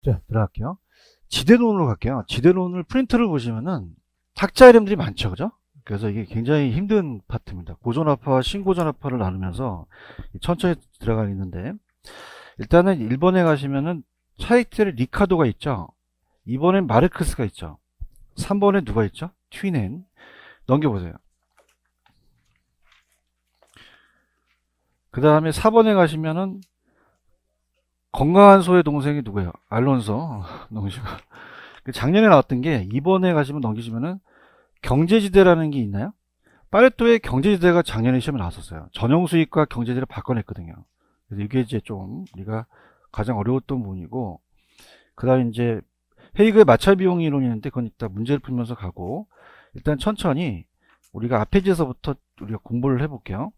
자, 들어갈게요. 지대론으로 갈게요. 지대론을 프린트를 보시면은 탁자 이름들이 많죠, 그죠? 그래서 이게 굉장히 힘든 파트입니다. 고전압파와 신고전압파를 나누면서 천천히 들어가 있는데, 일단은 1번에 가시면은 차익텔 리카도가 있죠. 2번엔 마르크스가 있죠. 3번에 누가 있죠? 튀넨. 넘겨보세요. 그 다음에 4번에 가시면은 건강한 소의 동생이 누구예요? 알론소. 넘기시고. 작년에 나왔던 게 2번에 가시면 넘기시면은 경제지대라는 게 있나요? 파레토의 경제지대가 작년에 시험에 나왔었어요. 전형수익과 경제지대를 바꿔냈거든요. 그래서 이게 이제 좀 우리가 가장 어려웠던 부분이고, 그 다음에 이제 헤이그의 마찰 비용 이론이 있는데 그건 이따 문제를 풀면서 가고, 일단 천천히 우리가 앞페이지에서부터 우리가 공부를 해볼게요.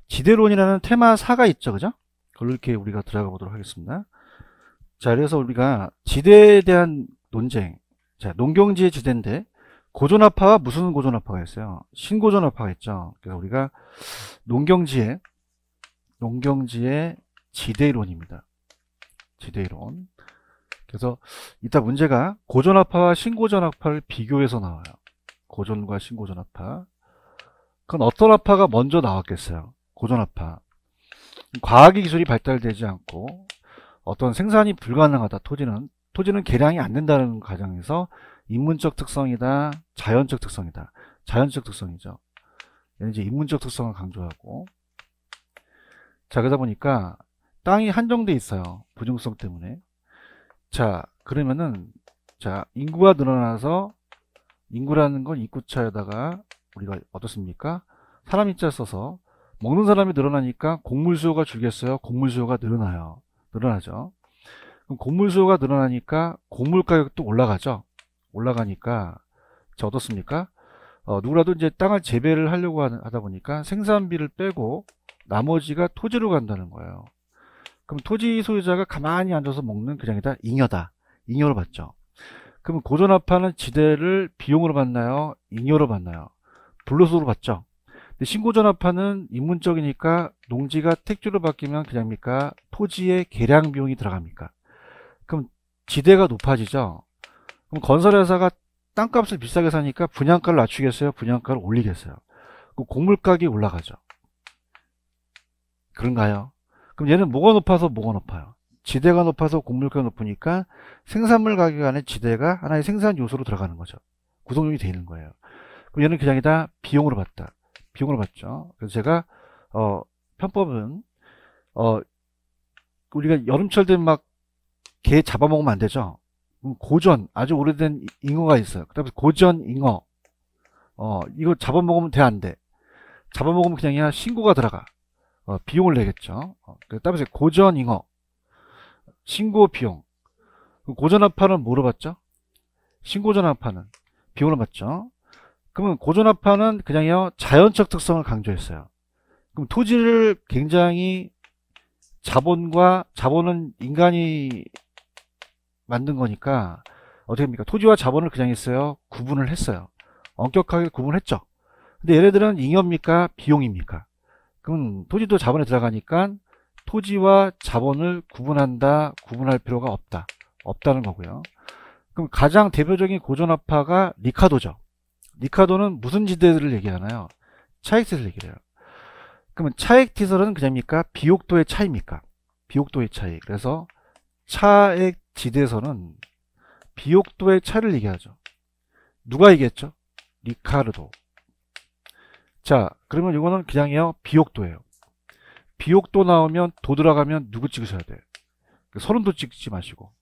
지대론이라는 테마 4가 있죠, 그죠? 그걸로 이렇게 우리가 들어가 보도록 하겠습니다. 자, 그래서 우리가 지대에 대한 논쟁, 자, 농경지의 지대인데 고전압파와 무슨 고전압파가 있어요? 신고전압파가 있죠. 그래서 우리가 농경지의 지대이론입니다. 지대이론. 그래서 이따 문제가 고전압파와 신고전압파를 비교해서 나와요. 고전과 신고전압파. 그건 어떤 압파가 먼저 나왔겠어요? 고전압파. 과학의 기술이 발달되지 않고 어떤 생산이 불가능하다. 토지는 개량이 안 된다는 가정에서 인문적 특성이다, 자연적 특성이다. 자연적 특성이죠. 얘는 이제 인문적 특성을 강조하고, 자, 그러다 보니까 땅이 한정돼 있어요. 부중성 때문에. 자, 그러면은, 자, 인구가 늘어나서, 인구라는 건 입구차에다가 우리가 어떻습니까? 사람 인자 써서 먹는 사람이 늘어나니까 곡물 수요가 줄겠어요? 곡물 수요가 늘어나죠. 그럼 곡물 수요가 늘어나니까 곡물 가격도 올라가죠. 올라가니까, 자, 어떻습니까? 누구라도 이제 땅을 재배를 하려고 하다 보니까 생산비를 빼고 나머지가 토지로 간다는 거예요. 그럼 토지 소유자가 가만히 앉아서 먹는 그냥이다. 잉여다. 잉여로 받죠. 그럼 고전압파는 지대를 비용으로 받나요? 잉여로 받나요? 불로소로 받죠. 근데 신고전압파는 인문적이니까 농지가 택지로 바뀌면 그냥입니까? 토지의 개량 비용이 들어갑니까? 그럼 지대가 높아지죠. 그럼 건설회사가 땅값을 비싸게 사니까 분양가를 낮추겠어요? 분양가를 올리겠어요? 그럼 곡물가격이 올라가죠. 그런가요? 그럼 얘는 뭐가 높아서 뭐가 높아요? 지대가 높아서 곡물가가 높으니까 생산물 가격 안에 지대가 하나의 생산 요소로 들어가는 거죠. 구성용이 되어 있는 거예요. 그럼 얘는 그냥이다 비용으로 받다. 비용으로 받죠. 그래서 제가 편법은 우리가 여름철 되면 막 게 잡아먹으면 안 되죠. 고전, 아주 오래된 잉어가 있어요. 그 다음에 고전 잉어. 이거 잡아먹으면 돼, 안 돼? 잡아먹으면 그냥 신고가 들어가. 비용을 내겠죠. 그 다음에 고전 잉어. 신고 비용. 고전압파는 뭐로 받죠? 신고전압파는 비용으로 받죠. 그러면 고전압파는 그냥요, 자연적 특성을 강조했어요. 그럼 토지를 굉장히 자본은 인간이 만든 거니까 어떻게 합니까? 토지와 자본을 그냥 했어요. 구분을 했어요. 엄격하게 구분했죠. 근데 얘네들은 잉여입니까? 비용입니까? 그럼 토지도 자본에 들어가니까 토지와 자본을 구분할 필요가 없다는 거고요. 그럼 가장 대표적인 고전압파가 리카도죠. 리카도는 무슨 지대들을 얘기하나요? 차익시설 얘기를 해요. 그러면 차익시설은 그냥입니까? 비옥도의 차이입니까? 비옥도의 차이. 그래서 차액 지대에서는 비옥도의 차를 얘기하죠. 누가 얘기했죠? 리카르도. 자, 그러면 이거는 그냥이요 비옥도예요. 비옥도 나오면 도 들어가면 누구 찍으셔야 돼요? 서른도 찍지 마시고.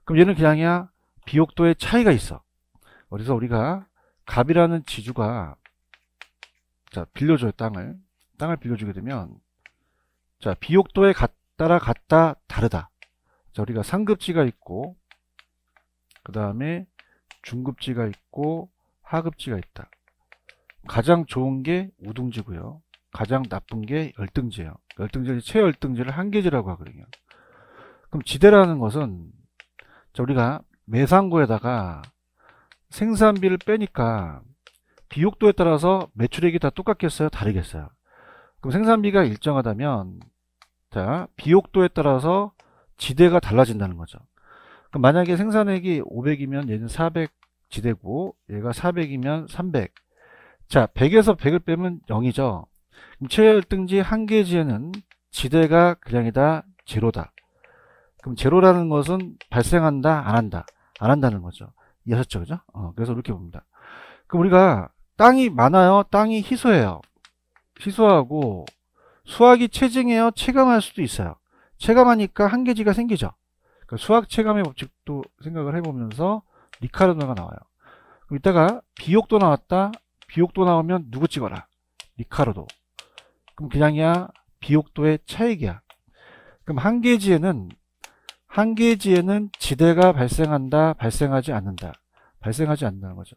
그럼 얘는 그냥이야 비옥도의 차이가 있어. 그래서 우리가 갑이라는 지주가 자 빌려줘요. 땅을 빌려주게 되면 자 비옥도에 따라 같다 다르다. 자, 우리가 상급지가 있고 그 다음에 중급지가 있고 하급지가 있다. 가장 좋은 게 우등지고요. 가장 나쁜 게 열등지예요. 열등지, 최열등지를 한계지라고 하거든요. 그럼 지대라는 것은 자, 우리가 매상고에다가 생산비를 빼니까 비옥도에 따라서 매출액이 다 똑같겠어요? 다르겠어요? 그럼 생산비가 일정하다면 자 비옥도에 따라서 지대가 달라진다는 거죠. 그럼 만약에 생산액이 500이면 얘는 400 지대고 얘가 400이면 300. 자, 100에서 100을 빼면 0이죠. 그럼 최열등지 한 개지에는 지대가 그냥이다, 제로다. 그럼 제로라는 것은 발생한다, 안 한다? 안 한다는 거죠. 이해하셨죠? 그죠? 그래서 이렇게 봅니다. 그럼 우리가 땅이 많아요? 땅이 희소해요? 희소하고 수확이 체증해요? 체감할 수도 있어요. 체감하니까 한계지가 생기죠. 그러니까 수학 체감의 법칙도 생각을 해보면서 리카르도가 나와요. 그럼 이따가 비옥도 나왔다. 비옥도 나오면 누구 찍어라? 리카르도. 그럼 그냥이야 비옥도의 차액이야. 그럼 한계지에는 지대가 발생한다, 발생하지 않는다. 발생하지 않는다는 거죠.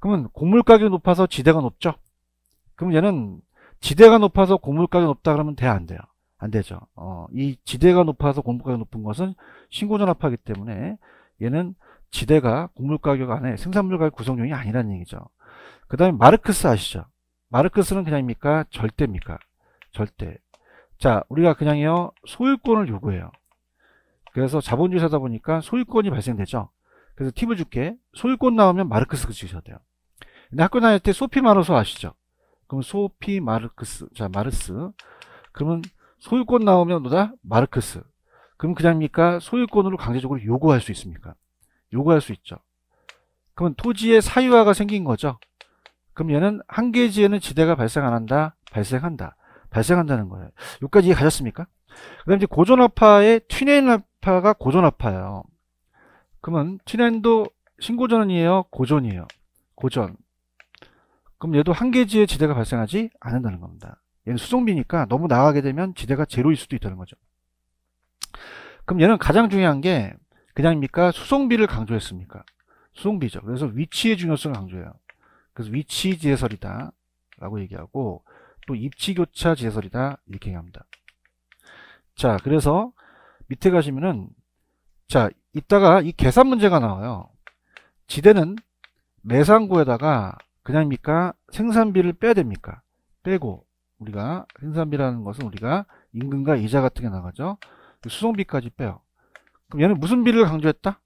그러면 곡물 가격이 높아서 지대가 높죠? 그럼 얘는 지대가 높아서 곡물 가격이 높다 그러면 돼, 안 돼요? 안 되죠. 이 지대가 높아서 곡물 가격이 높은 것은 신고전압하기 때문에 얘는 지대가 곡물 가격 안에 생산물 가격 구성용이 아니라는 얘기죠. 그 다음에 마르크스 아시죠? 마르크스는 그냥입니까? 절대입니까? 절대. 자, 우리가 그냥요 소유권을 요구해요. 그래서 자본주의 사다 보니까 소유권이 발생되죠. 그래서 팁을 줄게. 소유권 나오면 마르크스 그치셔야 돼요. 근데 학교 다닐 때 소피 마르소 아시죠? 그럼 소피 마르크스. 자, 마르스. 그러면 소유권 나오면 뭐다? 마르크스. 그럼 그냥입니까? 소유권으로 강제적으로 요구할 수 있습니까? 요구할 수 있죠. 그러면 토지의 사유화가 생긴 거죠. 그럼 얘는 한계지에는 지대가 발생 안 한다? 발생한다. 발생한다는 거예요. 여기까지 이해 가셨습니까? 그 다음에 이제 고전압파의 튀네인압파가 고전압파예요. 그러면 튀네인도 신고전이에요? 고전이에요? 고전. 그럼 얘도 한계지에 지대가 발생하지 않는다는 겁니다. 얘는 수송비니까 너무 나가게 되면 지대가 제로일 수도 있다는 거죠. 그럼 얘는 가장 중요한 게 그냥입니까? 수송비를 강조했습니까? 수송비죠. 그래서 위치의 중요성을 강조해요. 그래서 위치 지대설이다 라고 얘기하고 또 입지교차 지대설이다 이렇게 얘기합니다. 자, 그래서 밑에 가시면은 자, 이따가 이 계산 문제가 나와요. 지대는 매상고에다가 그냥입니까? 생산비를 빼야 됩니까? 빼고 우리가 생산비라는 것은 우리가 임금과 이자 같은 게 나가죠. 수송비까지 빼요. 그럼 얘는 무슨 비를 강조했다?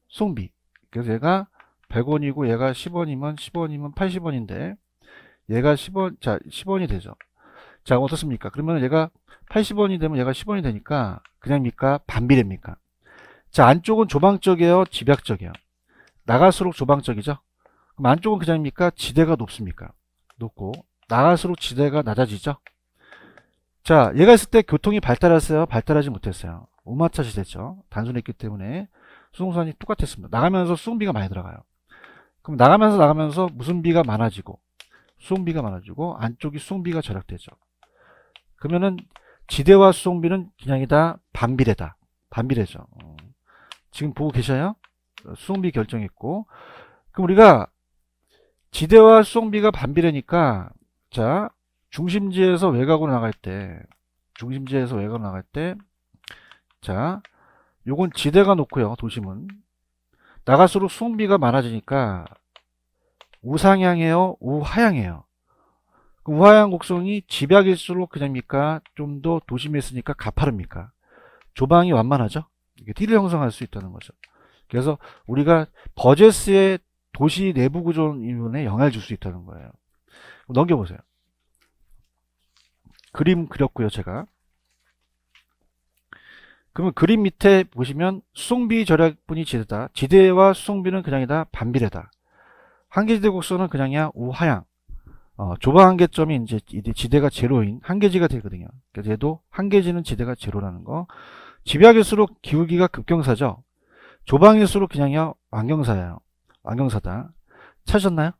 수송비. 그래서 얘가 100원이고 얘가 10원이면 10원이면 80원인데 얘가 10원, 자 10원이 되죠. 자, 어떻습니까? 그러면 얘가 80원이 되면 얘가 10원이 되니까 그냥입니까? 반비례입니까? 자, 안쪽은 조방적이에요? 집약적이에요? 나갈수록 조방적이죠? 그럼 안쪽은 그냥입니까? 지대가 높습니까? 높고 나갈수록 지대가 낮아지죠? 자, 얘가 있을 때 교통이 발달했어요? 발달하지 못했어요? 오마차 시대죠. 단순했기 때문에 수송선이 똑같았습니다. 나가면서 수송비가 많이 들어가요. 그럼 나가면서 무슨 비가 많아지고 수송비가 많아지고 안쪽이 수송비가 절약되죠. 그러면은 지대와 수송비는 그냥이다 반비례다. 반비례죠. 지금 보고 계셔요? 수송비 결정했고 그럼 우리가 지대와 수송비가 반비례니까 자 중심지에서 외곽으로 나갈 때 자 요건 지대가 높고요. 도심은 나갈수록 수송비가 많아지니까 우상향이에요? 우하향이에요? 그럼 우하향 곡선이 집약일수록 그냥입니까? 좀 더 도심에 있으니까 가파릅니까? 조방이 완만하죠? 이게 T를 형성할 수 있다는 거죠. 그래서 우리가 버제스의 도시 내부 구조론에 영향을 줄 수 있다는 거예요. 넘겨보세요. 그림 그렸고요, 제가. 그러면 그림 밑에 보시면 수송비 절약분이 지대다. 지대와 수송비는 그냥이다 반비례다. 한계지대 곡선은 그냥이야 우하향. 조방 한계점이 이제 지대가 제로인 한계지가 되거든요. 그래서 얘도 한계지는 지대가 제로라는 거. 집약일수록 기울기가 급경사죠. 조방일수록 그냥이야 완경사예요. 완경사다. 찾으셨나요?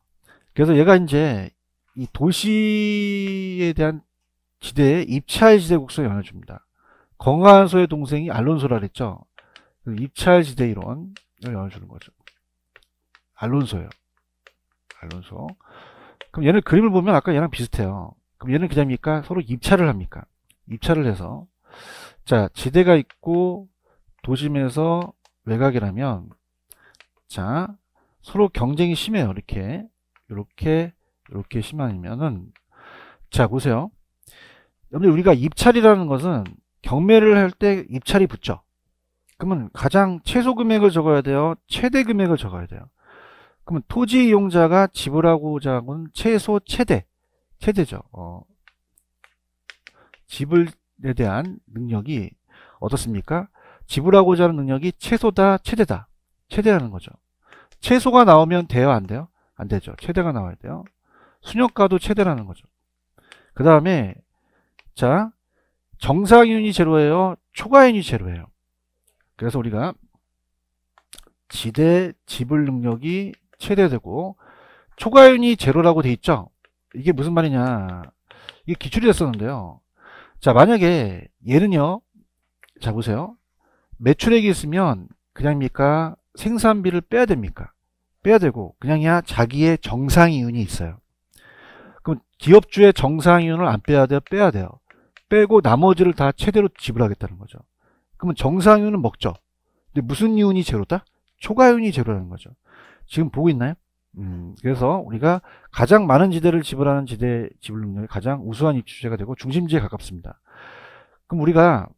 그래서 얘가 이제 이 도시에 대한 지대에 입찰 지대 곡선에 영향을 줍니다. 건강한소의 동생이 알론소라 그랬죠. 입찰 지대 이론을 영향을 주는 거죠. 알론소예요. 알론소. 그럼 얘는 그림을 보면 아까 얘랑 비슷해요. 그럼 얘는 그냥입니까? 서로 입찰을 합니까? 입찰을 해서 자 지대가 있고 도심에서 외곽이라면 자 서로 경쟁이 심해요. 이렇게 심하면은 자 보세요. 여러분 우리가 입찰이라는 것은 경매를 할 때 입찰이 붙죠. 그러면 가장 최소 금액을 적어야 돼요? 최대 금액을 적어야 돼요? 그러면 토지 이용자가 지불하고자 하는 최소 최대죠. 지불에 대한 능력이 어떻습니까? 지불하고자 하는 능력이 최소다, 최대라는 거죠. 최소가 나오면 돼요, 안 돼요? 안 되죠. 최대가 나와야 돼요. 순역가도 최대라는 거죠. 그 다음에 자, 정상이윤이 제로예요, 초과이윤이 제로예요. 그래서 우리가 지대 지불 능력이 최대되고 초과이윤이 제로라고 돼 있죠. 이게 무슨 말이냐, 이게 기출이 됐었는데요. 자, 만약에 얘는요, 자 보세요, 매출액이 있으면 그냥입니까, 생산비를 빼야 됩니까? 빼야 되고, 그냥이야 자기의 정상이윤이 있어요. 그럼 기업주의 정상이윤을 안 빼야 돼요? 빼야 돼요. 빼고 나머지를 다 최대로 지불하겠다는 거죠. 그러면 정상이윤은 먹죠. 근데 무슨 이윤이 제로다? 초과이윤이 제로라는 거죠. 지금 보고 있나요? 그래서 우리가 가장 많은 지대를 지불하는 지대 지불 능력이 가장 우수한 입주제가 되고 중심지에 가깝습니다. 그럼 우리가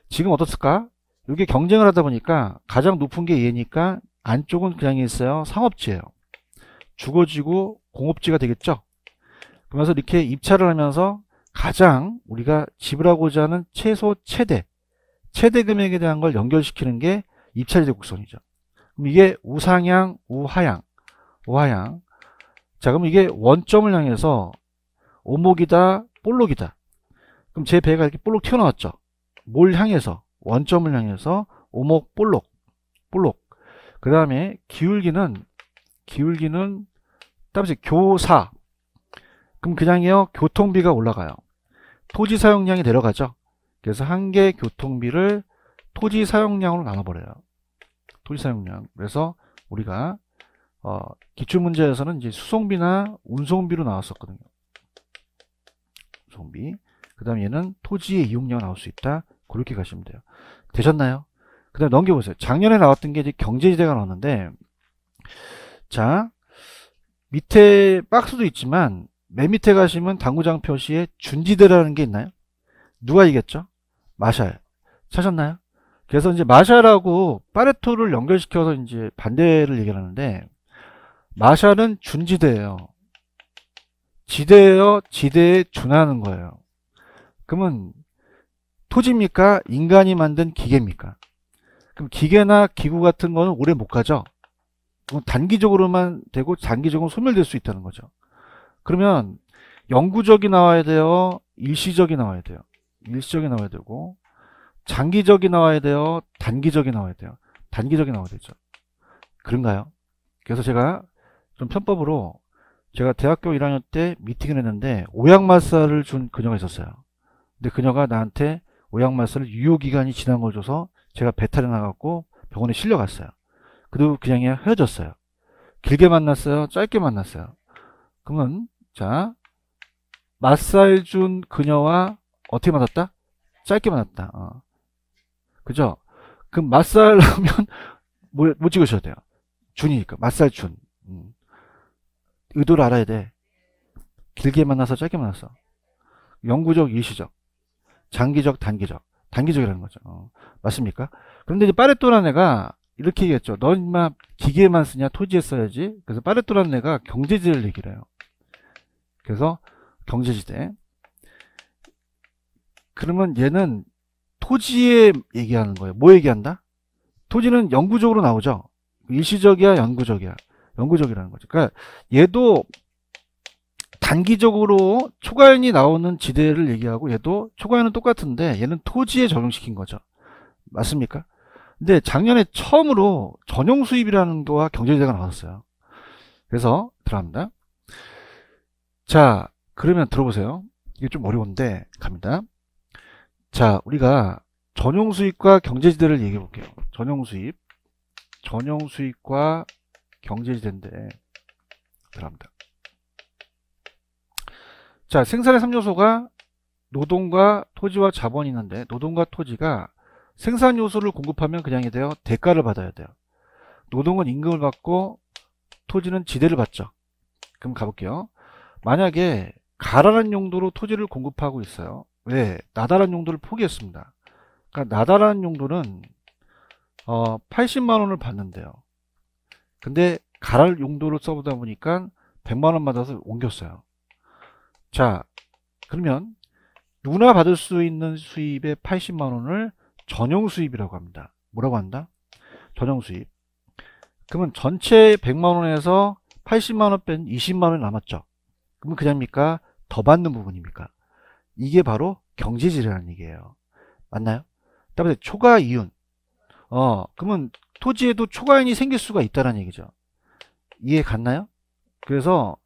지금 어떻을까? 이게 경쟁을 하다 보니까 가장 높은 게 얘니까 안쪽은 그냥 있어요, 상업지예요. 주거지고 공업지가 되겠죠. 그러면서 이렇게 입찰을 하면서 가장 우리가 지불하고자 하는 최소 최대 금액에 대한 걸 연결시키는 게 입찰지대 곡선이죠. 그럼 이게 우상향, 우하향. 자, 그럼 이게 원점을 향해서 오목이다, 볼록이다. 그럼 제 배가 이렇게 볼록 튀어나왔죠. 뭘 향해서? 원점을 향해서 오목, 볼록. 그 다음에 기울기는 따라서 교사. 그럼 그냥요, 교통비가 올라가요. 토지 사용량이 내려가죠. 그래서 한 개 교통비를 토지 사용량으로 나눠버려요. 토지 사용량. 그래서 우리가 기출문제에서는 이제 수송비나 운송비로 나왔었거든요. 수송비. 그 다음에 얘는 토지의 이용료가 나올 수 있다. 그렇게 가시면 돼요. 되셨나요? 그 다음에 넘겨보세요. 작년에 나왔던 게 이제 경제지대가 나왔는데, 자, 밑에 박스도 있지만 맨 밑에 가시면 당구장 표시에 준지대라는 게 있나요? 누가 이겼죠? 마샬. 찾았나요? 그래서 이제 마샬하고 파레토를 연결시켜서 이제 반대를 얘기하는데, 마샬은 준지대예요. 지대예요, 지대에 준하는 거예요. 그러면 토지입니까? 인간이 만든 기계입니까? 그럼 기계나 기구 같은 거는 오래 못 가죠. 단기적으로만 되고 장기적으로 소멸될 수 있다는 거죠. 그러면 영구적이 나와야 돼요, 일시적이 나와야 돼요. 일시적이 나와야 되고, 장기적이 나와야 돼요, 단기적이 나와야 돼요. 단기적이 나와야 되죠. 그런가요? 그래서 제가 좀 편법으로, 제가 대학교 1학년 때 미팅을 했는데 오양마사를 준 그녀가 있었어요. 근데 그녀가 나한테 오양마사를 유효기간이 지난 걸 줘서 제가 배탈이 나갖고 병원에 실려갔어요. 그리고 그냥 헤어졌어요. 길게 만났어요, 짧게 만났어요. 그러면 자, 마사를 준 그녀와 어떻게 만났다? 짧게 만났다. 그죠? 그럼 마사를 하면 뭐 찍으셔야 돼요? 준이니까. 마사를 준. 의도를 알아야 돼. 길게 만나서 짧게 만났어. 영구적, 일시적, 장기적, 단기적이라는 거죠. 맞습니까? 그런데 이제 파레토라는 애가 이렇게 얘기했죠. 너 인마 기계만 쓰냐, 토지에 써야지. 그래서 파레토라는 애가 경제지대를 얘기를 해요. 그래서 경제지대. 그러면 얘는 토지에 얘기하는 거예요. 뭐 얘기한다? 토지는 영구적으로 나오죠. 일시적이야, 영구적이야. 영구적이라는 거죠. 그러니까 얘도 단기적으로 초과이윤이 나오는 지대를 얘기하고, 얘도 초과이윤은 똑같은데 얘는 토지에 적용시킨 거죠. 맞습니까? 근데 작년에 처음으로 전용 수입이라는 거와 경제지대가 나왔어요. 그래서 들어갑니다. 자, 그러면 들어보세요. 이게 좀 어려운데 갑니다. 자, 우리가 전용 수입과 경제지대를 얘기해 볼게요. 전용 수입과 경제지대인데 들어갑니다. 자, 생산의 3요소가 노동과 토지와 자본이 있는데, 노동과 토지가 생산 요소를 공급하면 그냥이 돼요, 대가를 받아야 돼요. 노동은 임금을 받고 토지는 지대를 받죠. 그럼 가볼게요. 만약에 가라는 용도로 토지를 공급하고 있어요. 왜? 나다란 용도를 포기했습니다. 그러니까 나다란 용도는 80만원을 받는데요. 근데 가랄 용도로 써보다 보니까 100만원 받아서 옮겼어요. 자, 그러면 누구나 받을 수 있는 수입의 80만원을 전용 수입이라고 합니다. 뭐라고 한다? 전용 수입. 그러면 전체 100만원에서 80만원 뺀 20만원이 남았죠. 그러면 그냥입니까? 더 받는 부분입니까? 이게 바로 경제지대라는 얘기예요. 맞나요? 그다음에 초과 이윤. 그러면 토지에도 초과이윤이 생길 수가 있다는 얘기죠. 이해 갔나요? 그래서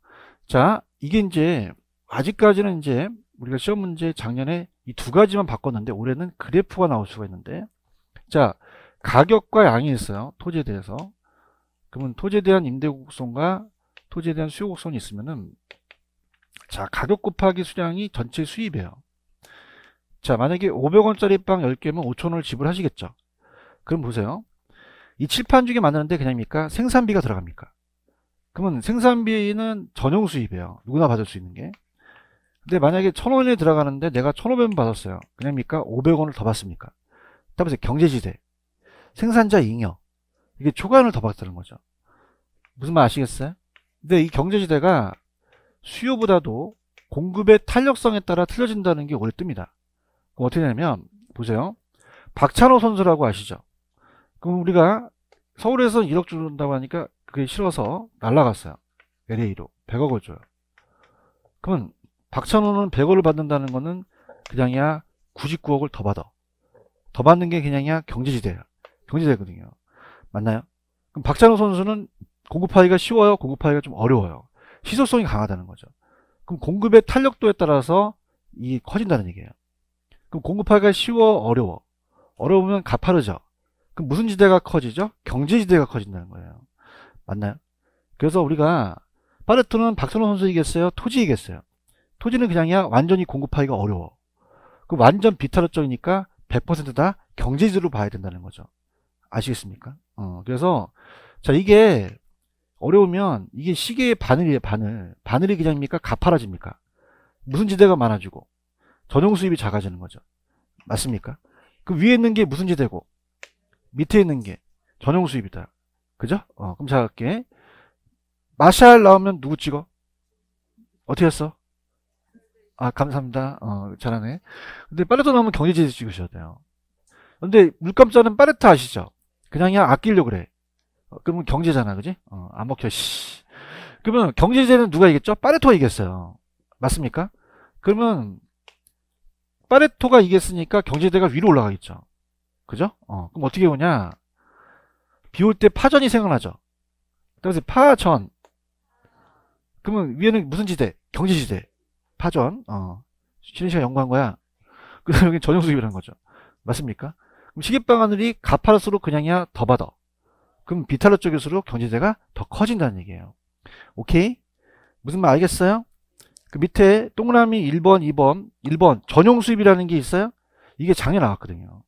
자, 이게 이제 아직까지는 이제 우리가 시험 문제 작년에 이 두 가지만 바꿨는데 올해는 그래프가 나올 수가 있는데, 자, 가격과 양이 있어요. 토지에 대해서. 그러면 토지에 대한 임대곡선과 토지에 대한 수요곡선이 있으면은, 자, 가격 곱하기 수량이 전체 수입이에요. 자, 만약에 500원짜리 빵 10개면 5,000원을 지불하시겠죠. 그럼 보세요. 이 칠판 중에 만드는데 그냥입니까? 생산비가 들어갑니까? 그러면 생산비는 전용 수입이에요. 누구나 받을 수 있는 게. 근데 만약에 1,000원이 들어가는데 내가 1,500원 받았어요. 그냥입니까? 500원을 더 받습니까? 따라서 경제지대, 생산자 잉여, 이게 초과이윤을 더 받다는 거죠. 무슨 말 아시겠어요? 근데 이 경제지대가 수요보다도 공급의 탄력성에 따라 틀려진다는 게 원래 뜹니다. 그럼 어떻게 되냐면, 보세요. 박찬호 선수라고 아시죠? 그럼 우리가 서울에서 1억 준다고 하니까 그게 싫어서 날라갔어요. LA로 100억을 줘요. 그러면 박찬호는 100억을 받는다는 거는 그냥이야 99억을 더 받아. 더 받는 게 그냥이야 경제지대야. 경제지대거든요. 맞나요? 그럼 박찬호 선수는 공급하기가 쉬워요? 공급하기가 좀 어려워요? 희소성이 강하다는 거죠. 그럼 공급의 탄력도에 따라서 이 커진다는 얘기예요. 그럼 공급하기가 쉬워? 어려워? 어려우면 가파르죠. 그럼 무슨 지대가 커지죠? 경제지대가 커진다는 거예요. 맞나요? 그래서 우리가 파레토는 박찬호 선수이겠어요? 토지이겠어요? 토지는 그냥이야 완전히 공급하기가 어려워. 그 완전 비타로적이니까 100% 다 경제지대로 봐야 된다는 거죠. 아시겠습니까? 그래서 자, 이게 어려우면 이게 시계의 바늘이에요. 바늘. 바늘이 그냥입니까? 가파라집니까? 무슨 지대가 많아지고 전용 수입이 작아지는 거죠. 맞습니까? 그 위에 있는 게 무슨 지대고 밑에 있는 게 전용 수입이다. 그죠? 그럼 자, 갈게. 마샬 나오면 누구 찍어? 어떻게 했어? 아, 감사합니다. 잘하네. 근데 파레토 나오면 경제지대 찍으셔야 돼요. 근데 물감자는 파레토 아시죠? 그냥 아끼려고 그래. 그러면 경제잖아, 그지? 안 먹혀, 씨. 그러면 경제지대는 누가 이겼죠? 파레토가 이겼어요. 맞습니까? 그러면 파레토가 이겼으니까 경제지대가 위로 올라가겠죠. 그죠? 그럼 어떻게 오냐? 비 올 때 파전이 생각나죠? 그래서 파전. 그러면 위에는 무슨 지대? 경제지대. 파전. 쉬는 시간 연구한 거야. 그래서 여기 전용 수입이라는 거죠. 맞습니까? 그럼 시계방 하늘이 가파를수록 그냥이야 더 받아. 그럼 비탈로 쪽일수록 경제지대가 더 커진다는 얘기예요. 오케이? 무슨 말 알겠어요? 그 밑에 동그라미 1번, 2번, 1번 전용 수입이라는 게 있어요? 이게 작년에 나왔거든요.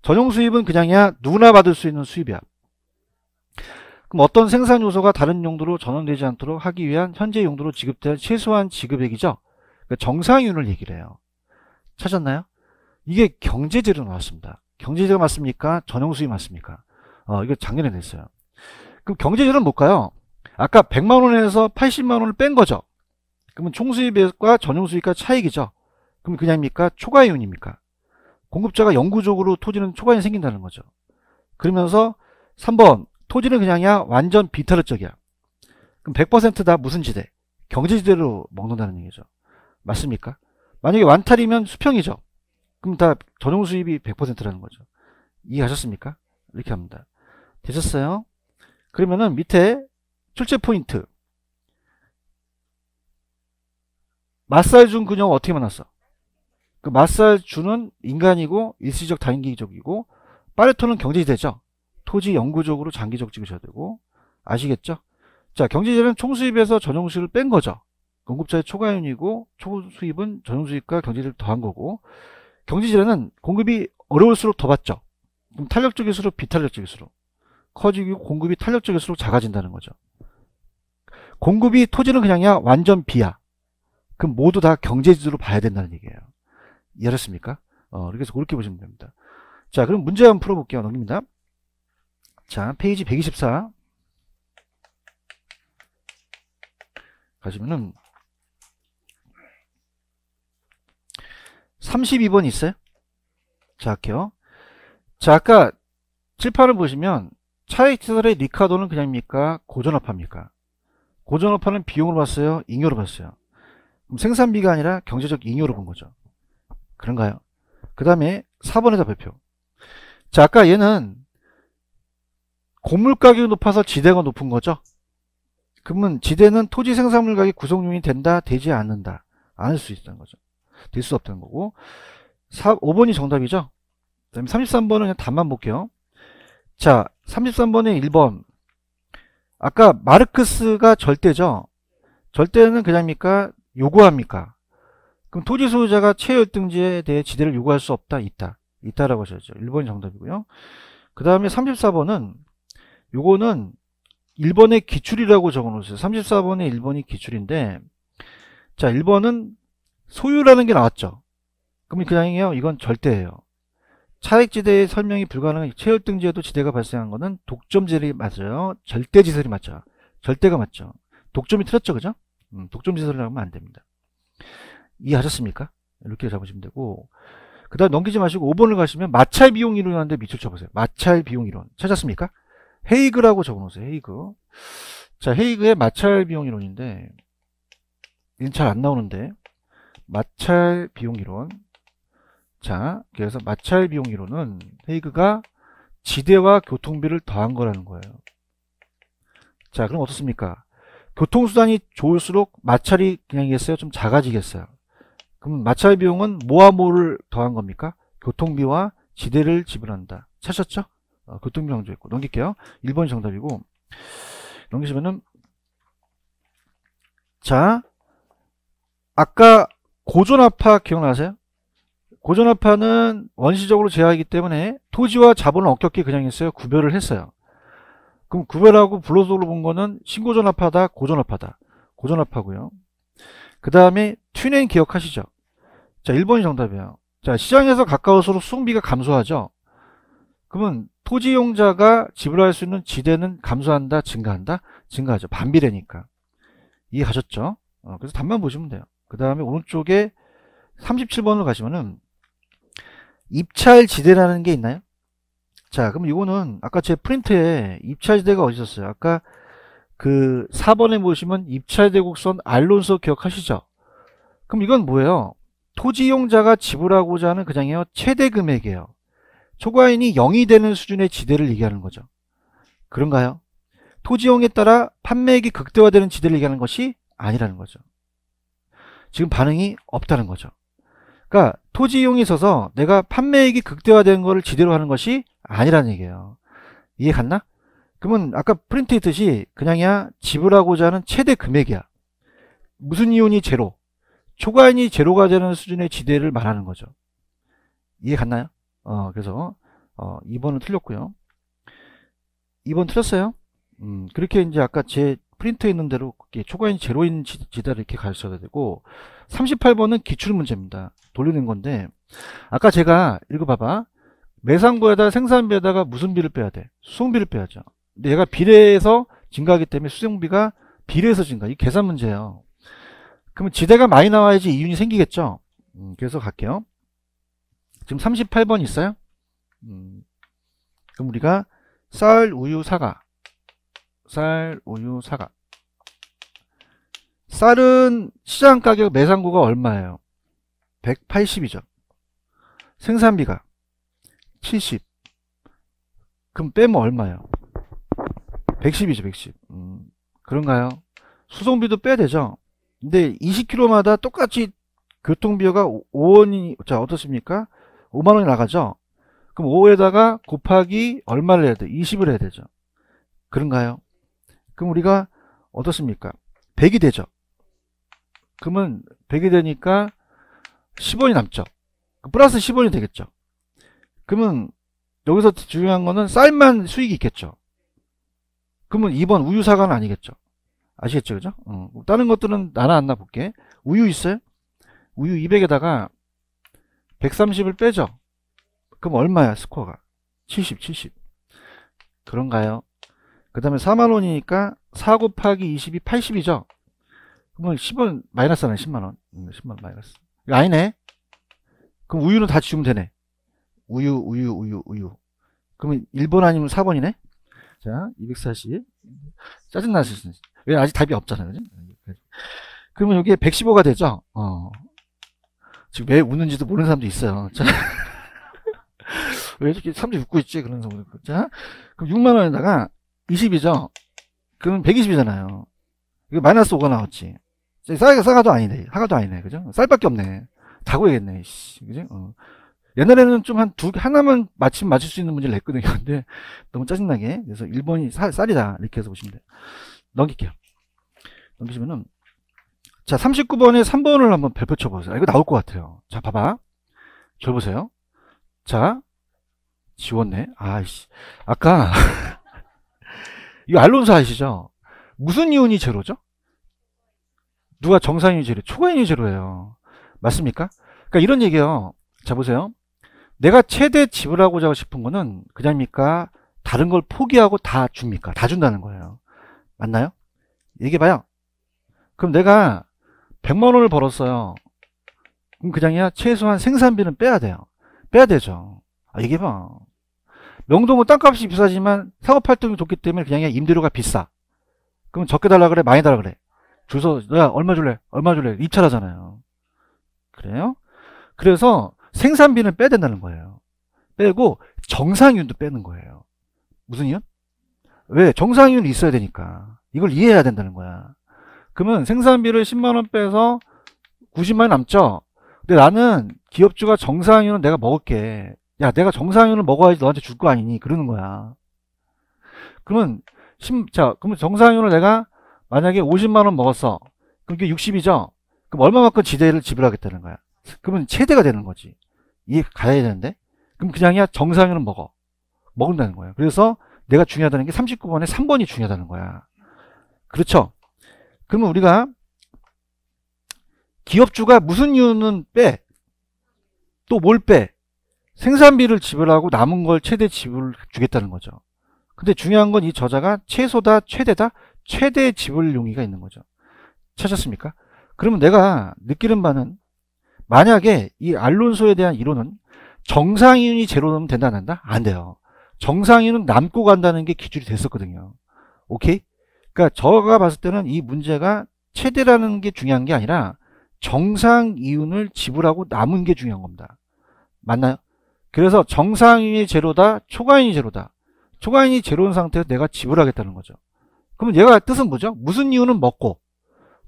전용 수입은 그냥이야 누구나 받을 수 있는 수입이야. 그럼 어떤 생산 요소가 다른 용도로 전환되지 않도록 하기 위한 현재 용도로 지급될 최소한 지급액이죠. 그러니까 정상이윤을 얘기를 해요. 찾았나요? 이게 경제지대로 나왔습니다. 경제지대가 맞습니까? 전용 수입 맞습니까? 이거 작년에 냈어요. 그럼 경제지대는 뭘까요? 아까 100만원에서 80만원을 뺀 거죠. 그러면 총수입과 전용 수입과 차익이죠. 그럼 그냥입니까? 초과이윤입니까? 공급자가 영구적으로 토지는 초과이윤이 생긴다는 거죠. 그러면서 3번 토지는 그냥이야 완전 비타르적이야. 그럼 100% 다 무슨 지대? 경제지대로 먹는다는 얘기죠. 맞습니까? 만약에 완탈이면 수평이죠. 그럼 다 전용 수입이 100%라는 거죠. 이해하셨습니까? 이렇게 합니다. 되셨어요? 그러면은 밑에 출제 포인트. 맞살준 근형 어떻게 만났어? 그 맞살준은 인간이고 일시적 단기적이고 파레토는 경제지대죠. 토지 영구적으로 장기적 찍으셔야 되고 아시겠죠? 자, 경제지대는 총수입에서 전용수입을 뺀 거죠. 공급자의 초과이윤이고 초수입은 전용수입과 경제지대를 더한 거고 경제지대는 공급이 어려울수록 더 받죠. 그럼 탄력적일수록 비탄력적일수록 커지고 공급이 탄력적일수록 작아진다는 거죠. 공급이 토지는 그냥이야 완전 비야. 그럼 모두 다 경제지대로 봐야 된다는 얘기예요. 이해하셨습니까? 그래서 그렇게 보시면 됩니다. 자, 그럼 문제 한번 풀어볼게요. 넘깁니다. 자, 페이지 124 가시면은 32번 있어요. 자, 할게요. 자, 아까 칠판을 보시면 차익지설의 리카도는 그냥입니까? 고전업화입니까? 고전업화는 비용으로 봤어요? 잉여로 봤어요? 그럼 생산비가 아니라 경제적 잉여로 본 거죠. 그런가요? 그 다음에 4번에다 발표. 자, 아까 얘는 곡물 가격이 높아서 지대가 높은 거죠. 그러면 지대는 토지 생산물 가격 구성용이 된다, 되지 않는다. 않을 수 있다는 거죠. 될 수 없다는 거고. 5번이 정답이죠. 그 다음에 33번은 그냥 답만 볼게요. 자, 33번에 1번. 아까 마르크스가 절대죠. 절대는 그냥입니까? 요구합니까? 그럼 토지 소유자가 최열등지에 대해 지대를 요구할 수 없다, 있다. 있다라고 하셨죠. 1번이 정답이고요. 그 다음에 34번은 요거는 1번의 기출이라고 적어 놓으세요. 34번에 1번이 기출인데, 자, 1번은 소유라는 게 나왔죠. 그럼 그냥이에요. 이건 절대예요. 차익지대의 설명이 불가능한 최열등지에도 지대가 발생한 거는 독점지설이 맞아요. 절대지설이 맞죠. 절대가 맞죠. 독점이 틀렸죠, 그죠? 독점지설이라고 하면 안 됩니다. 이해하셨습니까? 이렇게 잡으시면 되고, 그 다음 넘기지 마시고 5번을 가시면 마찰 비용 이론하는데 밑줄 쳐보세요. 마찰 비용 이론 찾았습니까? 헤이그라고 적어놓으세요. 헤이그. 자, 헤이그의 마찰 비용 이론인데 이건 잘 안 나오는데, 마찰 비용 이론. 자, 그래서 마찰 비용 이론은 헤이그가 지대와 교통비를 더한 거라는 거예요. 자, 그럼 어떻습니까? 교통수단이 좋을수록 마찰이 그냥이겠어요? 좀 작아지겠어요? 그럼 마찰 비용은 뭐와 뭐를 더한 겁니까? 교통비와 지대를 지불한다. 찾으셨죠? 교통비 강조했고. 넘길게요. 1번이 정답이고. 넘기시면은, 자, 아까 고전압파 기억나세요? 고전압파는 원시적으로 제하이기 때문에 토지와 자본을 엄격히 그냥 했어요. 구별을 했어요. 그럼 구별하고 불로소로 본 거는 신고전압파다, 고전압파다. 고전압파고요. 그 다음에 튜넨 기억하시죠? 자, 1번이 정답이에요. 자, 시장에서 가까울수록 수송비가 감소하죠. 그러면 토지용자가 지불할 수 있는 지대는 감소한다, 증가한다? 증가하죠. 반비례니까. 이해하셨죠? 그래서 답만 보시면 돼요. 그 다음에 오른쪽에 37번으로 가시면은 입찰 지대라는 게 있나요? 자, 그럼 이거는 아까 제 프린트에 입찰 지대가 어디 있었어요? 아까 그 4번에 보시면 입찰 대곡선 알론소 기억하시죠? 그럼 이건 뭐예요? 토지 이용자가 지불하고자 하는 그냥이요 최대 금액이에요. 초과인이 0이 되는 수준의 지대를 얘기하는 거죠. 그런가요? 토지 이용에 따라 판매액이 극대화되는 지대를 얘기하는 것이 아니라는 거죠. 지금 반응이 없다는 거죠. 그러니까 토지 이용에 있어서 내가 판매액이 극대화된 거를 지대로 하는 것이 아니라는 얘기예요. 이해 갔나? 그러면 아까 프린트 했듯이 그냥이야 지불하고자 하는 최대 금액이야. 무슨 이윤이 제로? 초과인이 제로가 되는 수준의 지대를 말하는 거죠. 이해 갔나요? 그래서 2번은 틀렸고요. 2번 틀렸어요. 그렇게 이제 아까 제 프린트에 있는 대로 초과인 제로인 지대를 이렇게 가르쳐야 되고, 38번은 기출문제입니다. 돌리는 건데, 아까 제가 읽어봐봐. 매상고에다 생산비에다가 무슨 비를 빼야 돼? 수송비를 빼야죠. 근데 얘가 비례해서 증가하기 때문에 수송비가 비례해서 증가. 이 계산 문제예요. 그러면 지대가 많이 나와야지 이윤이 생기겠죠. 그래서 갈게요. 지금 38번 있어요? 그럼 우리가 쌀, 우유, 사과. 쌀, 우유, 사과. 쌀은 시장 가격 매상고가 얼마예요? 180이죠. 생산비가 70. 그럼 빼면 얼마예요? 110이죠, 110. 그런가요? 수송비도 빼야 되죠. 근데 20km마다 똑같이 교통비가 5원이, 자, 어떻습니까? 5만원이 나가죠? 그럼 5에다가 곱하기 얼마를 해야 돼? 20을 해야 되죠. 그런가요? 그럼 우리가 어떻습니까? 100이 되죠. 그러면 100이 되니까 10원이 남죠. 플러스 10원이 되겠죠. 그러면 여기서 중요한 거는 쌀만 수익이 있겠죠. 그러면 2번 우유 사과는 아니겠죠. 아시겠죠? 그죠? 다른 것들은 나나 안 나 볼게. 우유 있어요? 우유 200에다가 130을 빼죠. 그럼 얼마야 스코어가? 70. 그런가요? 그 다음에 4만원이니까 4 곱하기 20이 80이죠? 그러면 10원 마이너스 하네. 10만원. 10만원 마이너스. 이거 아니네. 그럼 우유는 다 지우면 되네. 우유. 그러면 1번 아니면 4번이네? 자, 240. 짜증나실 수 있어. 왜 아직 답이 없잖아요. 그죠? 그러면 여기에 115가 되죠? 지금 왜 웃는지도 모르는 사람도 있어요. 자, 왜 이렇게 사람들이 웃고 있지? 그런 사람도. 자, 그럼 6만원에다가 20이죠? 그러면 120이잖아요. 이거 마이너스 5가 나왔지. 싸가도 아니네. 하가도 아니네. 그죠? 쌀밖에 없네. 다 구해야겠네. 그죠? 옛날에는 좀 하나만 맞출 수 있는 문제를 냈거든요. 근데 너무 짜증나게. 그래서 1번이 쌀이다. 이렇게 해서 보시면 돼요. 넘길게요. 넘기시면은, 자, 39번에 3번을 한번 별표 쳐보세요. 이거 나올 것 같아요. 자, 봐봐. 절 보세요. 자, 지웠네. 아이씨. 아까, 이거 알론소 아시죠? 무슨 이온이 제로죠? 누가 정상이온이 제로? 초과이온이 제로예요. 맞습니까? 그러니까 이런 얘기예요. 자, 보세요. 내가 최대 지불하고자 싶은 거는 그냥입니까? 다른 걸 포기하고 다 줍니까? 다 준다는 거예요. 맞나요? 얘기해봐요. 그럼 내가 100만원을 벌었어요. 그럼 그냥이야 최소한 생산비는 빼야 돼요. 빼야 되죠. 얘기해봐. 명동은 땅값이 비싸지만 상업활동이 좋기 때문에 그냥이야 임대료가 비싸. 그럼 적게 달라 그래? 많이 달라 그래? 줄서 야 얼마 줄래? 얼마 줄래? 입찰하잖아요. 그래요? 그래서 생산비는 빼야 된다는 거예요. 빼고 정상이윤도 빼는 거예요. 무슨 이윤? 왜? 정상이윤이 있어야 되니까. 이걸 이해해야 된다는 거야. 그러면 생산비를 10만원 빼서 90만원 남죠? 근데 나는 기업주가 정상이윤은 내가 먹을게. 야, 내가 정상이윤을 먹어야지 너한테 줄 거 아니니? 그러는 거야. 그러면 그러면 정상이윤을 내가 만약에 50만원 먹었어. 그럼 이게 60이죠? 그럼 얼마만큼 지대를 지불하겠다는 거야. 그러면 최대가 되는 거지. 이해 가야 되는데? 그럼 그냥이야 정상이윤은 먹는다는 거예요. 그래서 내가 중요하다는 게 39번에 3번이 중요하다는 거야. 그렇죠? 그러면 우리가 기업주가 무슨 이유는 빼? 또 뭘 빼? 생산비를 지불하고 남은 걸 최대 지불 주겠다는 거죠. 근데 중요한 건 이 저자가 최소다, 최대다, 최대 지불 용의가 있는 거죠. 찾았습니까? 그러면 내가 느끼는 바는 만약에 이 알론소에 대한 이론은 정상이윤이 제로는 된다 안 된다? 안 돼요. 정상이윤은 남고 간다는 게 기준이 됐었거든요. 오케이? 그러니까 저가 봤을 때는 이 문제가 최대라는 게 중요한 게 아니라 정상이윤을 지불하고 남은 게 중요한 겁니다. 맞나요? 그래서 정상이윤이 제로다, 초과이윤이 제로다. 초과이윤이 제로인 상태에서 내가 지불하겠다는 거죠. 그러면 얘가 뜻은 뭐죠? 무슨 이윤은 먹고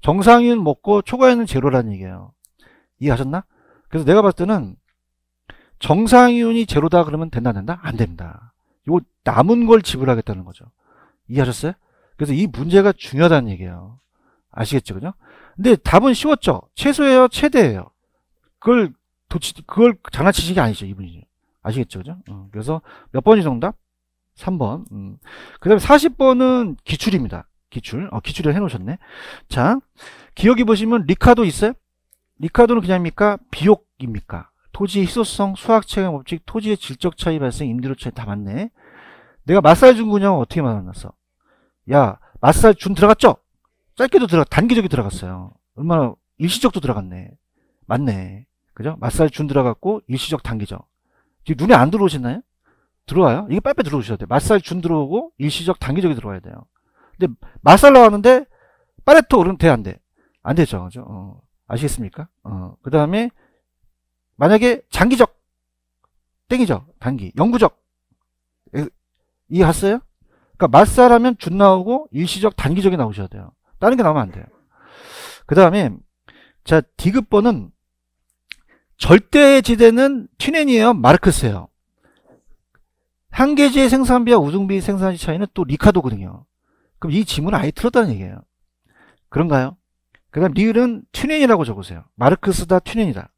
정상이윤 먹고 초과이윤은 제로라는 얘기예요. 이해하셨나? 그래서 내가 봤을 때는 정상이윤이 제로다 그러면 된다 안 된다? 안 됩니다. 이거 남은 걸 지불하겠다는 거죠. 이해하셨어요? 그래서 이 문제가 중요하다는 얘기예요. 아시겠죠? 그죠? 근데 답은 쉬웠죠? 최소예요? 최대예요? 그걸 장난치신 게 아니죠. 이분이. 아시겠죠? 그죠? 그래서 몇 번이 정답? 3번. 그 다음에 40번은 기출입니다. 기출을 해놓으셨네. 자, 기억해 보시면 리카도 있어요? 리카도는 그냥입니까? 비옥입니까? 토지의 희소성, 수학체감 법칙, 토지의 질적 차이 발생, 임대료 차이 다 맞네. 내가 맞살 준 군형은 어떻게 만났어? 야, 맞살 준 들어갔죠? 짧게도 단기적이 들어갔어요. 얼마나 일시적도 들어갔네. 맞네. 그죠? 맞살 준 들어갔고 일시적 단기적. 지금 눈에 안 들어오시나요? 들어와요? 이게 빨리 들어오셔야 돼요. 맞살 준 들어오고 일시적 단기적이 들어와야 돼요. 근데 맞살 나왔는데 파레토 오르면 돼? 안 돼? 안 되죠. 그죠? 아시겠습니까? 그 다음에 만약에 장기적 땡이죠. 단기 영구적 이해하셨어요? 그러니까 맞살하면 준 나오고 일시적 단기적이 나오셔야 돼요. 다른 게 나오면 안 돼요. 그 다음에 자 D급번은 절대지대는 튜넨이에요, 마르크스예요. 한계지의 생산비와 우등비 생산비 차이는 또 리카도거든요. 그럼 이 지문을 아예 틀었다는 얘기예요. 그런가요? 그 다음 리을은 튜넨이라고 적으세요. 마르크스다 튜넨이다.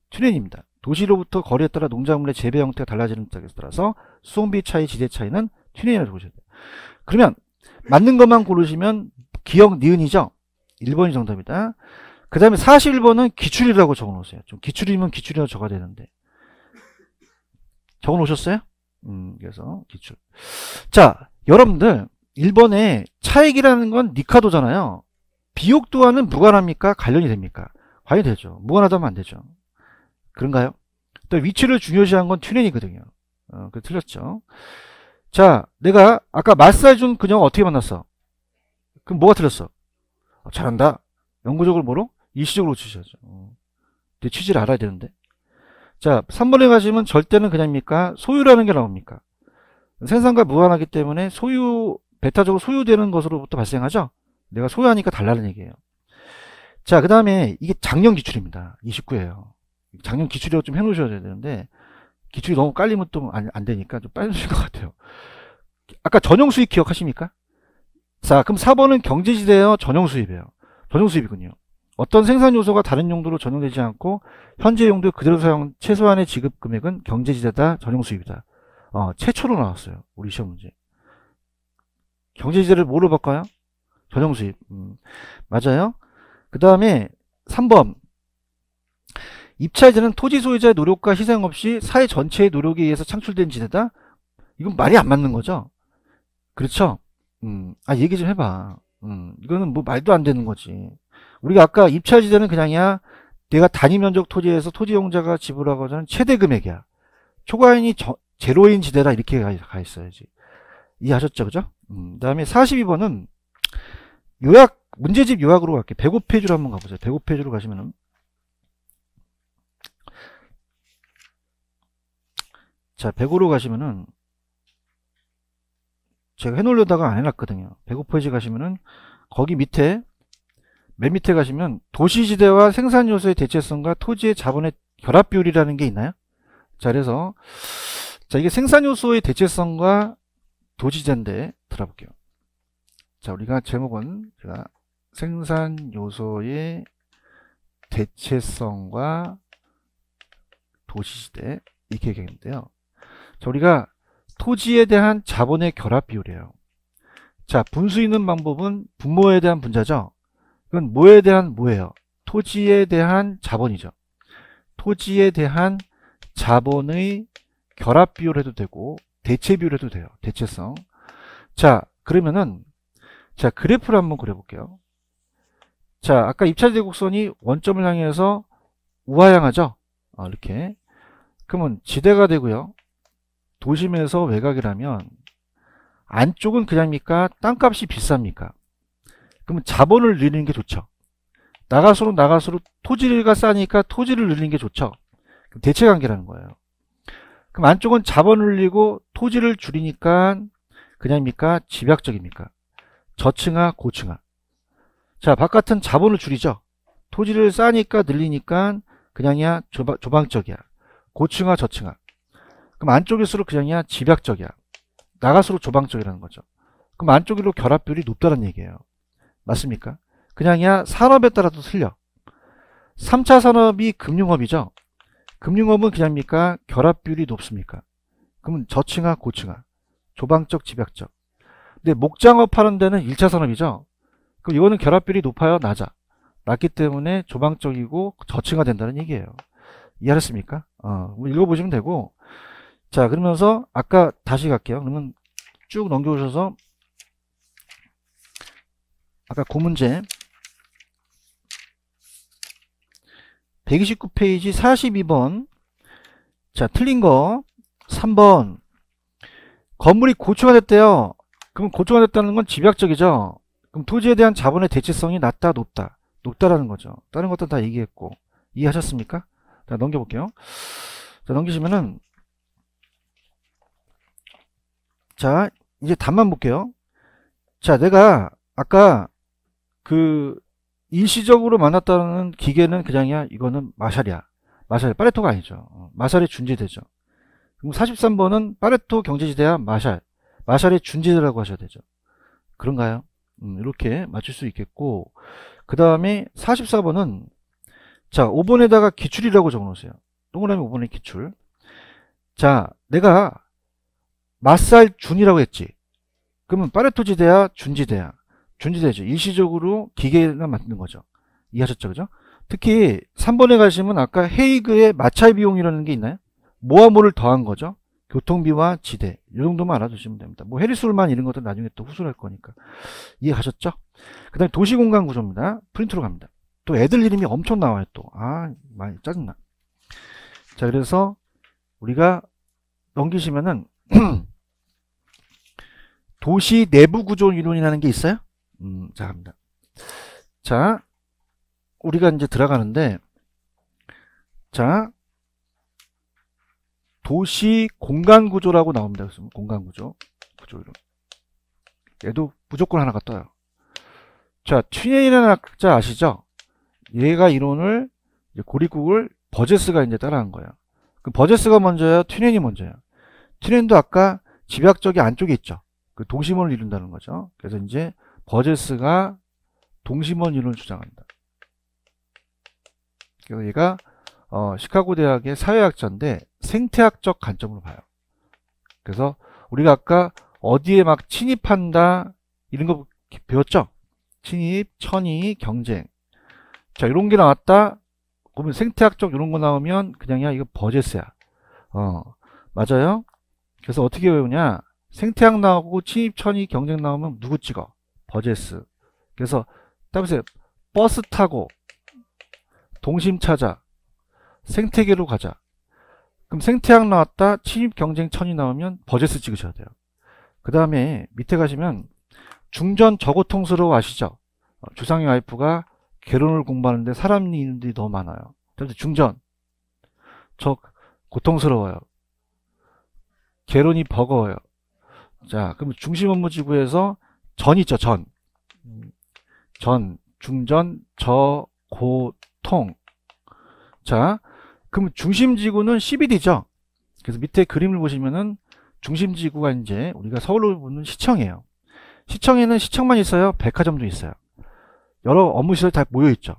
튜넨입니다. 도시로부터 거리에 따라 농작물의 재배 형태가 달라지는 것에 따라서 수송비 차이, 지대 차이는 튜넨이라고 적으셔야 돼요. 그러면 맞는 것만 고르시면 기억 니은이죠. 1번이 정답이다. 그 다음에 41번은 기출이라고 적어놓으세요. 좀 기출이면 기출이라고 적어야 되는데 적어놓으셨어요? 그래서 기출. 자, 여러분들 1번에 차액이라는 건 니카도잖아요. 비용 또한은 무관합니까? 관련이 됩니까? 관련이 되죠. 무관하다면 안 되죠. 그런가요? 또 위치를 중요시한 건 튜렌이거든요. 그 틀렸죠. 자, 내가 아까 마사지 준 그녀가 어떻게 만났어? 그럼 뭐가 틀렸어? 잘한다. 영구적으로 뭐로? 일시적으로 치셔야죠. 내 취지를 알아야 되는데. 자, 3번에 가시면 절대는 그냥입니까? 소유라는 게 나옵니까? 생산과 무관하기 때문에 소유, 배타적으로 소유되는 것으로부터 발생하죠? 내가 소유하니까 달라는 얘기예요. 자, 그 다음에 이게 작년 기출입니다. 29예요. 작년 기출이라고 좀 해놓으셔야 되는데, 기출이 너무 깔리면 또 안 되니까 좀 빨리 주실 것 같아요. 아까 전용수입 기억하십니까? 자, 그럼 4번은 경제지대요, 전용수입이에요. 전용수입이군요. 어떤 생산 요소가 다른 용도로 전용되지 않고 현재 용도에 그대로 사용 최소한의 지급 금액은 경제지대다, 전용수입이다. 최초로 나왔어요. 우리 시험 문제. 경제지대를 뭐로 바꿔요? 전용수입. 맞아요. 그 다음에 3번. 입찰제는 토지 소유자의 노력과 희생 없이 사회 전체의 노력에 의해서 창출된 지대다. 이건 말이 안 맞는 거죠. 그렇죠? 얘기 좀 해봐. 이거는 뭐 말도 안 되는 거지. 우리가 아까 입찰지대는 그냥이야. 내가 단위 면적 토지에서 토지용자가 지불하고자 하는 최대 금액이야. 초과인이 제로인 지대라 이렇게 가 있어야지. 이해하셨죠? 그죠? 그 다음에 42번은 요약, 문제집 요약으로 갈게요. 105페이지로 한번 가보세요. 105페이지로 가시면은. 자, 105로 가시면은 제가 해놓으려다가 안 해놨거든요. 105페이지 가시면은 거기 밑에 맨 밑에 가시면 도시지대와 생산요소의 대체성과 토지의 자본의 결합비율이라는 게 있나요? 자, 그래서 자, 이게 생산요소의 대체성과 도시지대인데 들어볼게요. 자, 우리가 제목은 제가 생산요소의 대체성과 도시지대 이렇게 얘기했는데요. 자, 우리가 토지에 대한 자본의 결합 비율이에요. 자, 분수 있는 방법은 분모에 대한 분자죠. 이건 뭐에 대한 뭐예요? 토지에 대한 자본이죠. 토지에 대한 자본의 결합 비율 해도 되고 대체 비율 해도 돼요. 대체성. 자, 그러면은 자, 그래프를 한번 그려볼게요. 자, 아까 입찰 대곡선이 원점을 향해서 우하향하죠. 이렇게. 그러면 지대가 되고요. 도심에서 외곽이라면 안쪽은 그냥입니까? 땅값이 비쌉니까? 그러면 자본을 늘리는 게 좋죠. 나갈수록 토지가 싸니까 토지를 늘리는 게 좋죠. 대체관계라는 거예요. 그럼 안쪽은 자본을 늘리고 토지를 줄이니까 그냥입니까? 집약적입니까? 저층화, 고층화. 자, 바깥은 자본을 줄이죠. 토지를 싸니까 늘리니까 그냥이야 조방적이야. 고층화, 저층화. 그럼 안쪽일수록 그냥이야 집약적이야. 나갈수록 조방적이라는 거죠. 그럼 안쪽으로 결합비율이 높다는 얘기예요. 맞습니까? 그냥이야 산업에 따라도 틀려. 3차 산업이 금융업이죠. 금융업은 그냥입니까? 결합비율이 높습니까? 그러면 저층화, 고층화. 조방적, 집약적. 근데 목장업 하는 데는 1차 산업이죠. 그럼 이거는 결합비율이 높아요? 낮아? 낮기 때문에 조방적이고 저층화 된다는 얘기예요. 이해하셨습니까? 읽어보시면 되고. 자, 그러면서 아까 다시 갈게요. 그러면 쭉 넘겨오셔서 아까 그 문제 129페이지 42번. 자, 틀린 거 3번. 건물이 고층화됐대요. 그럼 고층화됐다는 건 집약적이죠. 그럼 토지에 대한 자본의 대체성이 낮다, 높다. 높다라는 거죠. 다른 것도 다 얘기했고. 이해하셨습니까? 자, 넘겨볼게요. 자, 넘기시면은 자, 이제 답만 볼게요. 자, 내가 아까 그 일시적으로 만났다는 기계는 그냥이야. 이거는 마샬이야. 마샬, 파레토가 아니죠. 마샬의 준지대죠. 그럼 43번은 파레토 경제지대야 마샬. 마샬의 준지대라고 하셔야 되죠. 그런가요? 이렇게 맞출 수 있겠고, 그 다음에 44번은 자, 5번에다가 기출이라고 적어 놓으세요. 동그라미 5번의 기출. 자, 내가 마샬 준이라고 했지. 그러면 파레토 지대야, 준지대야. 준지대죠. 일시적으로 기계가 만드는 거죠. 이해하셨죠? 그죠? 특히 3번에 가시면 아까 헤이그의 마찰 비용이라는 게 있나요? 뭐와 뭐를 더한 거죠. 교통비와 지대 이 정도만 알아두시면 됩니다. 뭐 해리술만 이런 것들 나중에 또 후술할 거니까. 이해가셨죠? 그 다음에 도시공간 구조입니다. 프린트로 갑니다. 또 애들 이름이 엄청 나와요. 또 많이 짜증나. 자, 그래서 우리가 넘기시면은 도시 내부 구조 이론이라는 게 있어요. 자, 갑니다. 자, 우리가 이제 들어가는데, 자, 도시 공간 구조라고 나옵니다. 그래서 공간 구조 이론. 얘도 무조건 하나가 떠요. 자, 튜넨이라는 학자 아시죠? 얘가 이론을 고립국을 버제스가 이제 따라한 거예요. 그 버제스가 먼저요, 튜넨이 먼저요. 튜넨도 아까 집약적이 안쪽에 있죠. 그 동심원을 이룬다는 거죠. 그래서 이제 버제스가 동심원 이론을 주장합니다. 그래서 얘가 시카고 대학의 사회학자인데 생태학적 관점으로 봐요. 그래서 우리가 아까 어디에 막 침입한다 이런 거 배웠죠? 침입, 천의, 경쟁. 자, 이런 게 나왔다. 그러면 생태학적 이런 거 나오면 그냥야 이거 버제스야. 맞아요? 그래서 어떻게 외우냐? 생태학 나오고 침입, 천의, 경쟁 나오면 누구 찍어? 버제스. 그래서 따보세요. 버스 타고 동심 찾아. 생태계로 가자. 그럼 생태학 나왔다. 침입, 경쟁, 천이 나오면 버제스 찍으셔야 돼요. 그 다음에 밑에 가시면 중전 저고통스러워 아시죠? 주상의 와이프가 결혼을 공부하는데 사람 일들이 너무 많아요. 그래서 중전 저 고통스러워요. 결혼이 버거워요. 자, 그럼 중심 업무지구에서 전 있죠. 전, 중전, 저고통. 자, 그럼 중심지구는 CBD죠. 그래서 밑에 그림을 보시면은 중심지구가 이제 우리가 서울로 보는 시청이에요. 시청에는 시청만 있어요? 백화점도 있어요. 여러 업무시설이 다 모여있죠.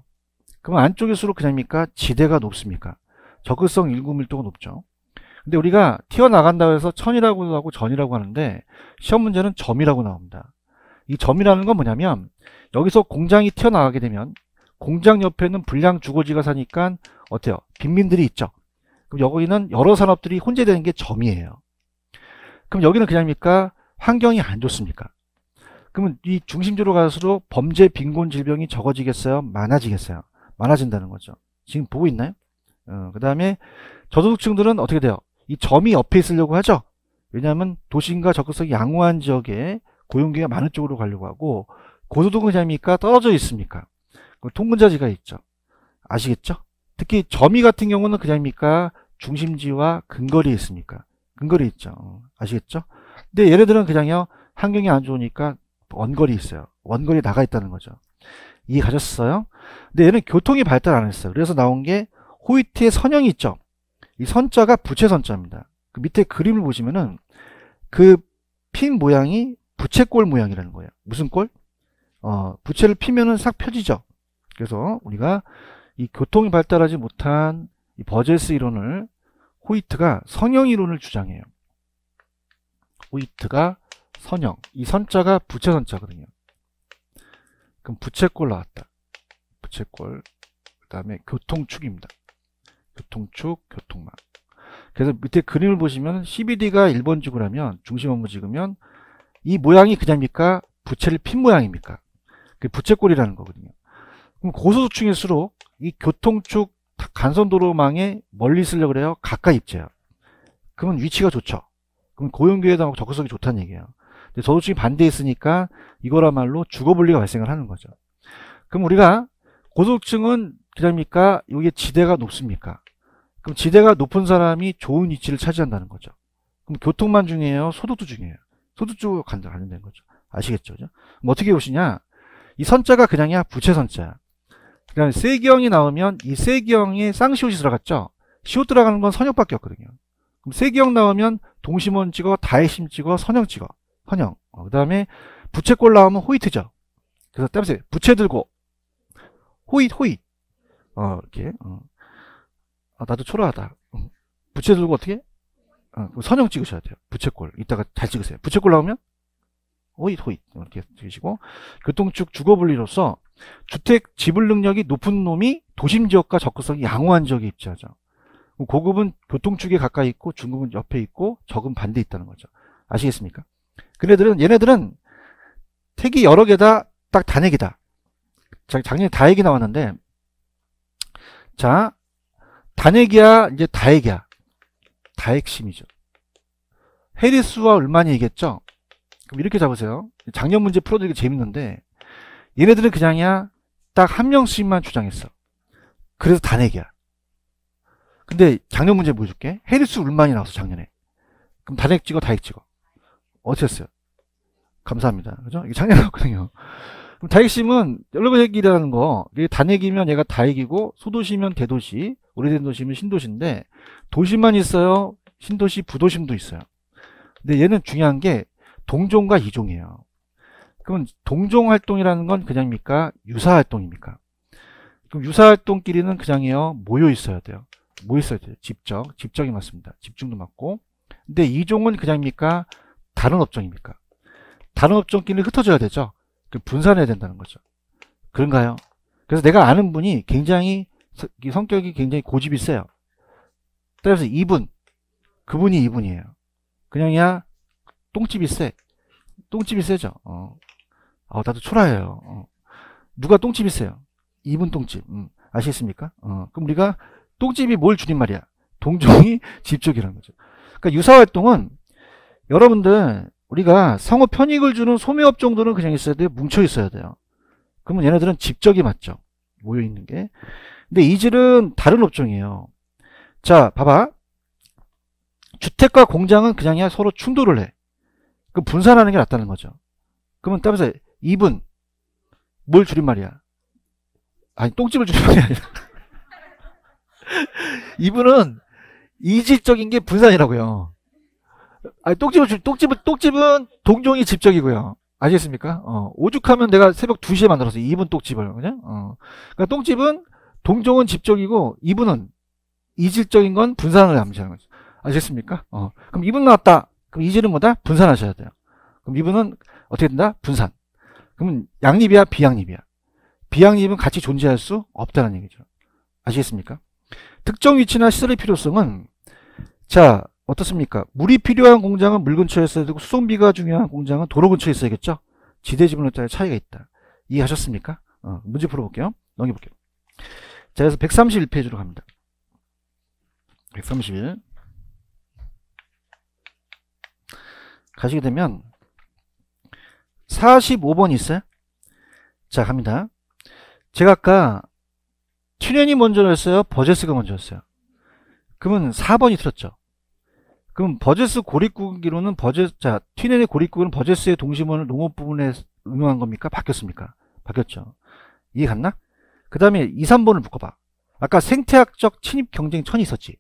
그럼 안쪽일수록 그냥입니까? 지대가 높습니까? 적극성 일구 밀도가 높죠. 근데 우리가 튀어나간다고 해서 천이라고 하고 전이라고 하는데 시험 문제는 점이라고 나옵니다. 이 점이라는 건 뭐냐면 여기서 공장이 튀어나가게 되면 공장 옆에는 불량 주거지가 사니까 어때요? 빈민들이 있죠. 그럼 여기는 여러 산업들이 혼재되는 게 점이에요. 그럼 여기는 그냥입니까? 환경이 안 좋습니까? 그러면 이 중심지로 갈수록 범죄, 빈곤, 질병이 적어지겠어요? 많아지겠어요? 많아진다는 거죠. 지금 보고 있나요? 그 다음에 저소득층들은 어떻게 돼요? 이 점이 옆에 있으려고 하죠. 왜냐하면 도심과 적극성이 양호한 지역에 고용기가 많은 쪽으로 가려고 하고 고소득은 그냥입니까? 떨어져 있습니까? 통근자지가 있죠. 아시겠죠? 특히 점이 같은 경우는 그냥입니까? 중심지와 근거리에 있습니까? 근거리에 있죠. 아시겠죠? 근데 얘네들은 그냥요, 환경이 안 좋으니까 원거리 있어요. 원거리에 나가 있다는 거죠. 이해 가셨어요? 근데 얘는 교통이 발달 안 했어요. 그래서 나온 게 호이트의 선형이 있죠. 이 선자가 부채 선자입니다. 그 밑에 그림을 보시면은 그 핀 모양이 부채꼴 모양이라는 거예요. 무슨 꼴? 부채를 피면은 싹 펴지죠. 그래서 우리가 이 교통이 발달하지 못한 이 버제스 이론을 호이트가 선형 이론을 주장해요. 호이트가 선형. 이 선자가 부채 선자거든요. 그럼 부채꼴 나왔다. 부채꼴. 그 다음에 교통축입니다. 교통축, 교통망. 그래서 밑에 그림을 보시면 CBD가 1번 지구라면 중심 업무 지구면 이 모양이 그냥입니까? 부채를 핀 모양입니까? 그게 부채꼴이라는 거거든요. 그럼 고소득층일수록 이 교통축 간선도로망에 멀리 쓰려고 그래요? 가까이 입재요. 그러면 위치가 좋죠. 그럼 고용기회도 적극성이 좋다는 얘기예요. 근데 저소득층이 반대에 있으니까 이거라말로 주거분리가 발생을 하는 거죠. 그럼 우리가 고소득층은 그냥입니까? 이게 지대가 높습니까? 그럼 지대가 높은 사람이 좋은 위치를 차지한다는 거죠. 그럼 교통만 중요해요? 소득도 중요해요? 소득 쪽으로 관련된 거죠. 아시겠죠? 그럼 어떻게 보시냐? 이 선자가 그냥이야 부채 선자야. 그 다음에 세기형이 나오면 이 세기형에 쌍시옷이 들어갔죠? 시옷 들어가는 건 선형밖에 없거든요. 그럼 세기형 나오면 동심원 찍어, 다해심 찍어, 선형 찍어. 선형. 그 다음에 부채꼴 나오면 호이트죠. 그래서 따보세요. 부채 들고 호잇. 이렇게. 나도 초라하다. 부채 들고 어떻게? 선형 찍으셔야 돼요. 부채꼴. 이따가 잘 찍으세요. 부채꼴 나오면 호잇. 이렇게 찍으시고. 교통축 주거분리로서 주택 지불 능력이 높은 놈이 도심지역과 접근성이 양호한 지역에 입지하죠. 그럼 고급은 교통축에 가까이 있고 중급은 옆에 있고 적은 반대 있다는 거죠. 아시겠습니까? 얘네들은 택이 여러 개다. 딱 단핵이다. 작년에 다핵이 나왔는데, 자, 단핵이야, 이제 다핵이야. 다핵심이죠. 해리수와 울만이겠죠? 그럼 이렇게 잡으세요. 작년 문제 풀어드리기 재밌는데, 얘네들은 그냥이야, 딱 한 명씩만 주장했어. 그래서 단핵이야. 근데 작년 문제 보여줄게. 해리수 울만이 나왔어, 작년에. 그럼 단핵 찍어, 다핵 찍어. 어땠어요? 감사합니다. 그죠? 이게 작년에 나왔거든요. 그럼 다핵심은 연료핵이라는 거, 이게 단핵이면 얘가 다핵이고, 소도시면 대도시, 오래된 도시면 신도시인데, 도시만 있어요. 신도시, 부도심도 있어요. 근데 얘는 중요한 게 동종과 이종이에요. 그럼 동종 활동이라는 건 그냥입니까? 유사 활동입니까? 그럼 유사 활동끼리는 그냥이요. 모여 있어야 돼요. 모여 있어야 돼요. 집적이 맞습니다. 집중도 맞고. 근데 이종은 그냥입니까? 다른 업종입니까? 다른 업종끼리 흩어져야 되죠. 분산해야 된다는 거죠. 그런가요? 그래서 내가 아는 분이 굉장히 성격이 굉장히 고집이 세요. 따라서 그분이 이분이에요. 그냥이야 똥집이 세. 똥집이 세죠. 나도 초라해요. 누가 똥집이 세요? 이분 똥집. 아시겠습니까? 그럼 우리가 똥집이 뭘 줄임말이야? 동종이 집적이라는 거죠. 그러니까 유사활동은 여러분들 우리가 상호 편익을 주는 소매업 정도는 그냥 있어야 돼요. 뭉쳐 있어야 돼요. 그러면 얘네들은 집적이 맞죠. 모여 있는 게. 근데 이질은 다른 업종이에요. 자, 봐봐. 주택과 공장은 그냥이야 서로 충돌을 해. 그럼 분산하는 게 낫다는 거죠. 그러면 따라서 이분 뭘 줄임말이야? 아니 똥집을 줄임말이 아니라 이분은 이질적인 게 분산이라고요. 아니 똥집은 동종이 집적이고요. 아시겠습니까? 오죽하면 내가 새벽 2시에 만들었어. 이분 똥집을 그냥. 그러니까 똥집은 동종은 집적이고 이분은 이질적인 건 분산을 암시하는 거죠. 아시겠습니까? 그럼 이분 나왔다. 그럼 이질은 뭐다? 분산하셔야 돼요. 그럼 이분은 어떻게 된다? 분산. 그러면 양립이야? 비양립이야? 비양립은 같이 존재할 수 없다는 얘기죠. 아시겠습니까? 특정 위치나 시설의 필요성은 자 어떻습니까? 물이 필요한 공장은 물 근처에 있어야 되고 수송비가 중요한 공장은 도로 근처에 있어야겠죠? 지대지분에 따라 차이가 있다. 이해하셨습니까? 문제 풀어볼게요. 넘겨볼게요. 자, 그래서 131페이지로 갑니다. 131 가시게 되면 45번 있어요? 자, 갑니다. 제가 아까 튜렌이 먼저였어요? 버제스가 먼저였어요? 그러면 4번이 틀렸죠. 그럼 버제스 고립구기로는 튜렌의 고립구기는 버제스의 동심원을 농업 부분에 응용한 겁니까? 바뀌었습니까? 바뀌었죠. 이해 갔나? 그 다음에 2, 3번을 묶어봐. 아까 생태학적 침입 경쟁 천이 있었지.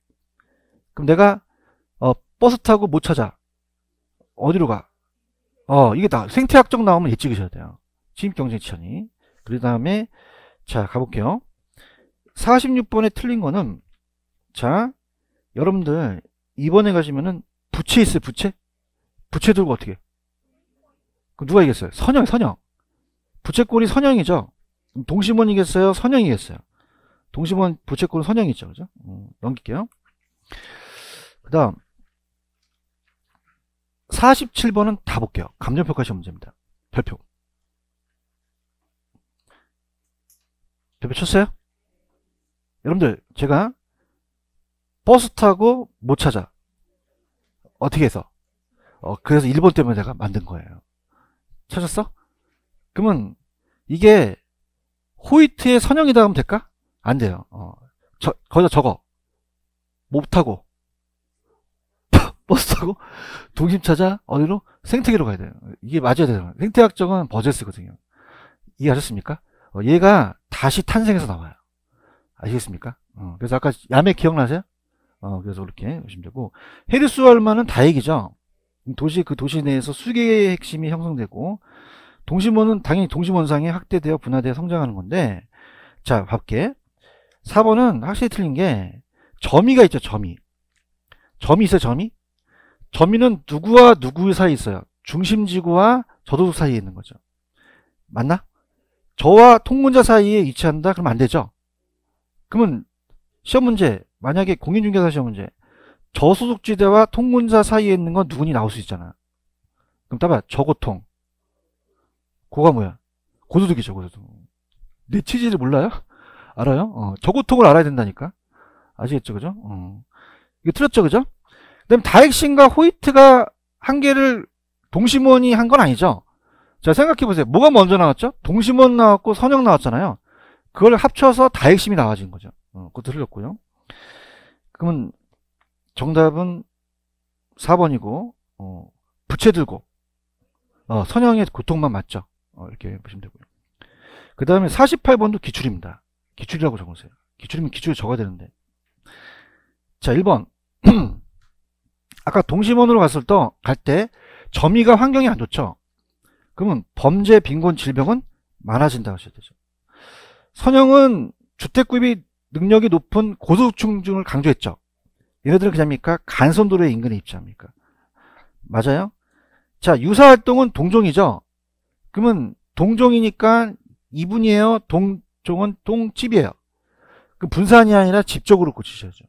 그럼 내가 버스 타고 못 찾아. 어디로 가? 이게 생태학적 나오면 얘 찍으셔야 돼요. 침입 경쟁 천이. 그 다음에 자 가볼게요. 46번에 틀린 거는 자 여러분들 이번에 가시면은 부채 있어요. 부채 들고 어떻게 그럼 누가 이겼어요? 선영. 부채꼴이 선영이죠. 동심원이겠어요? 선영이겠어요? 동심원 부채꼴은 선영이죠. 그죠? 넘길게요. 그 다음 47번은 다 볼게요. 감정평가 시험 문제입니다. 별표 쳤어요? 여러분들 제가 버스 타고 못 찾아. 어떻게 해서? 그래서 1번 때문에 내가 만든 거예요. 찾았어? 그러면 이게 호이트의 선형이다 하면 될까? 안 돼요. 거기다 적어. 못 타고 버스 타고 동심 찾아 어디로? 생태계로 가야 돼요. 이게 맞아야 돼요. 생태학적은 버제스거든요. 이해하셨습니까? 얘가 다시 탄생해서 나와요. 아시겠습니까? 그래서 아까 야매 기억나세요? 그래서 그렇게 보시면 되고 헤르수알만은 다액이죠. 그 도시 내에서 수개의 핵심이 형성되고 동심원은 당연히 동심원상에 확대되어 분화되어 성장하는 건데 자 볼게. 4번은 확실히 틀린 게 점이가 있죠. 점이 있어요. 점이는 누구와 누구 사이에 있어요. 중심지구와 저도둑 사이에 있는 거죠. 맞나? 저와 통문자 사이에 위치한다? 그러면 안 되죠. 그러면 시험 문제 만약에 공인중개사 시험 문제 저소득지대와 통근자 사이에 있는 건 누구니 나올 수 있잖아. 그럼 따봐. 저고통. 고가 뭐야? 고소득이죠. 고소득. 내 취지를 몰라요? 알아요? 저고통을 알아야 된다니까. 아시겠죠? 그죠? 이거 틀렸죠? 그죠? 그 다음에 다액신과 호이트가 한 개를 동심원이 한 건 아니죠? 자, 생각해보세요. 뭐가 먼저 나왔죠? 동심원 나왔고 선형 나왔잖아요. 그걸 합쳐서 다액심이 나와진 거죠. 그거 틀렸고요. 그러면 정답은 4번이고 부채 들고 선형의 고통만 맞죠. 이렇게 보시면 되고요. 그 다음에 48번도 기출입니다. 기출이라고 적으세요. 기출이면 기출을 적어야 되는데. 자, 1번. 아까 동심원으로 갈 때 점유가 환경이 안 좋죠. 그러면 범죄, 빈곤, 질병은 많아진다고 하셔야 되죠. 선형은 주택구입이 능력이 높은 고소득층을 강조했죠. 얘네들은 그냥입니까? 간선도로의 인근에 입지합니까? 맞아요? 자, 유사활동은 동종이죠. 그러면 동종이니까 이분이에요. 동종은 똥집이에요. 그 분산이 아니라 집적으로 고치셔야죠.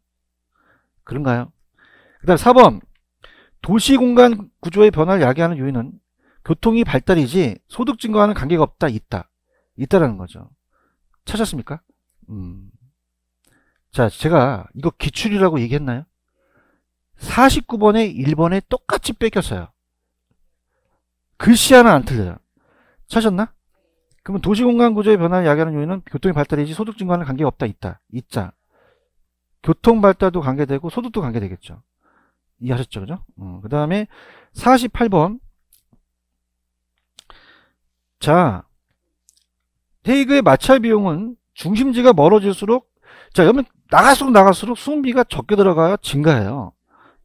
그런가요? 그 다음 4번. 도시공간 구조의 변화를 야기하는 요인은 교통이 발달이지 소득 증가와는 관계가 없다. 있다라는 거죠. 찾았습니까? 자, 제가 이거 기출이라고 얘기했나요? 49번에 1번에 똑같이 뺏겼어요. 글씨 하나 안 틀려요. 찾았나? 그러면 도시공간 구조의 변화를 야기하는 요인은 교통의 발달이지 소득 증가와는 관계가 없다. 있자. 교통 발달도 관계되고 소득도 관계되겠죠. 이해하셨죠? 그죠? 그 다음에 48번. 자, 헤이그의 마찰 비용은 중심지가 멀어질수록, 자, 여러분, 나갈수록 수음비가 적게 들어가요? 증가해요?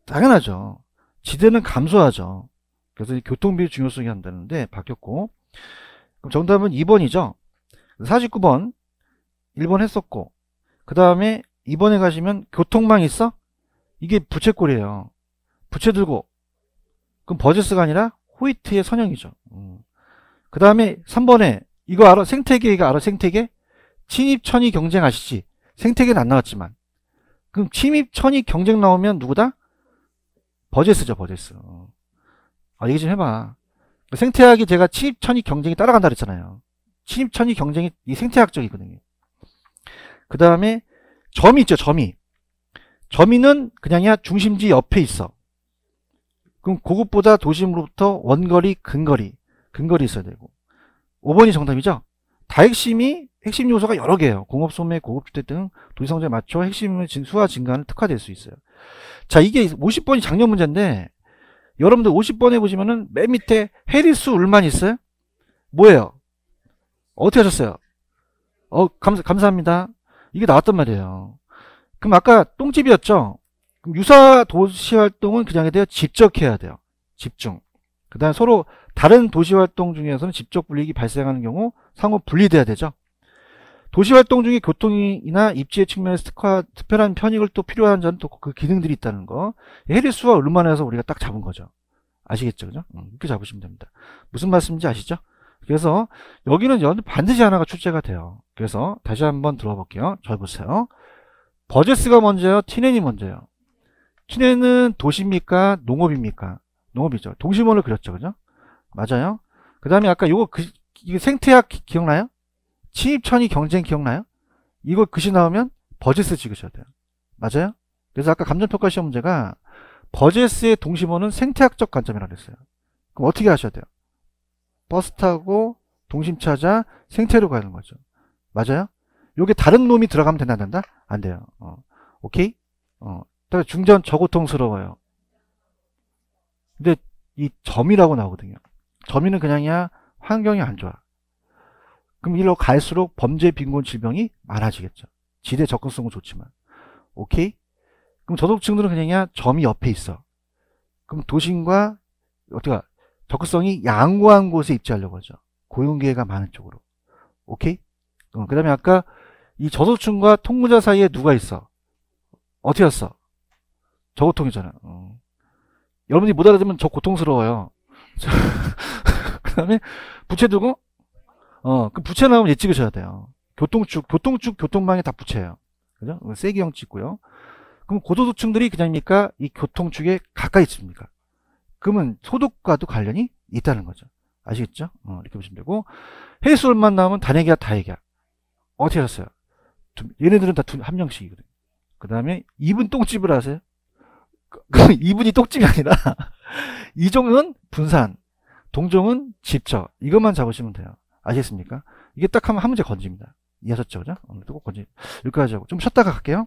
당연하죠. 지대는 감소하죠. 그래서 교통비의 중요성이 한다는데, 바뀌었고. 그럼 정답은 2번이죠. 49번, 1번 했었고. 그 다음에 2번에 가시면 교통망 있어? 이게 부채꼴이에요. 부채 들고. 그럼 버제스가 아니라 호이트의 선형이죠. 그 다음에 3번에 이거 알아? 생태계 이거 알아? 생태계? 침입천이 경쟁 아시지? 생태계는 안 나왔지만. 그럼 침입천이 경쟁 나오면 누구다? 버제스죠. 버제스. 얘기 좀 해봐. 생태학이 제가 침입천이 경쟁이 따라간다 그랬잖아요. 침입천이 경쟁이 이 생태학적이거든요. 그 다음에 점이 있죠. 점이는 그냥이야 중심지 옆에 있어. 그럼 고급보다 도심으로부터 원거리, 근거리 있어야 되고. 5번이 정답이죠. 다핵심이 핵심 요소가 여러 개예요. 공업소매, 고급주택 등 도시성장에 맞춰 핵심 수와 증가는 특화될 수 있어요. 자, 이게 50번이 작년 문제인데 여러분들 50번에 보시면은 맨 밑에 해리수 울만 있어요? 뭐예요? 어떻게 하셨어요? 감사합니다. 이게 나왔단 말이에요. 그럼 아까 똥집이었죠? 그럼 유사 도시활동은 그냥 돼요. 집적해야 돼요. 집중. 그 다음에 서로 다른 도시활동 중에서는 집적 불이익이 발생하는 경우 상호 분리돼야 되죠. 도시활동 중에 교통이나 입지의 측면에서 특별한 편익을 또 필요한 점은 또 그 기능들이 있다는 거. 해리수와 얼마나해서 우리가 딱 잡은 거죠. 아시겠죠? 그죠? 이렇게 잡으시면 됩니다. 무슨 말씀인지 아시죠? 그래서 여기는 반드시 하나가 출제가 돼요. 그래서 다시 한번 들어볼게요. 잘 보세요. 버제스가 먼저요? 티넨이 먼저요? 티넨은 도시입니까? 농업입니까? 농업이죠. 동심원을 그렸죠. 그죠? 맞아요. 그 다음에 아까 이거 생태학 기억나요? 침입천이 경쟁 기억나요? 이거 글씨 나오면 버제스 찍으셔야 돼요. 맞아요? 그래서 아까 감정평가 시험 문제가 버제스의 동심원은 생태학적 관점이라고 했어요. 그럼 어떻게 하셔야 돼요? 버스 타고 동심 찾아 생태로 가는 거죠. 맞아요? 요게 다른 놈이 들어가면 되나 안 된다? 안 돼요. 오케이? 중전 저고통스러워요. 근데 이 점이라고 나오거든요. 점이는 그냥이야 환경이 안 좋아. 그럼 이리로 갈수록 범죄, 빈곤, 질병이 많아지겠죠. 지대 접근성은 좋지만. 오케이? 그럼 저소득층들은 그냥이야 점이 옆에 있어. 그럼 도심과 어떻게 접근성이 양호한 곳에 입지하려고 하죠. 고용기회가 많은 쪽으로. 오케이? 그 다음에 아까 이 저소득층과 통근자 사이에 누가 있어? 어떻게 왔어? 저고통이잖아. 여러분이 못 알아들으면 저 고통스러워요. 그 다음에 부채 두고 그 부채 나오면 얘 찍으셔야 돼요. 교통망이 다 부채예요. 그죠? 세기형 찍고요. 그럼 고소득층들이 그냥입니까? 이 교통축에 가까이 있습니까? 그러면 소득과도 관련이 있다는 거죠. 아시겠죠? 이렇게 보시면 되고, 해수월만 나오면 단액이야, 다액이야. 어떻게 하셨어요? 얘네들은 다 한 명씩이거든요. 그 다음에 2분 똥집을 하세요. 그 2분이 똥집이 아니라 이종은 분산, 동종은 집처. 이것만 잡으시면 돼요. 아시겠습니까? 이게 딱 하면 한 문제 건집니다. 이해하셨죠? 그죠? 꼭 건집. 여기까지 하고 좀 쉬었다가 갈게요.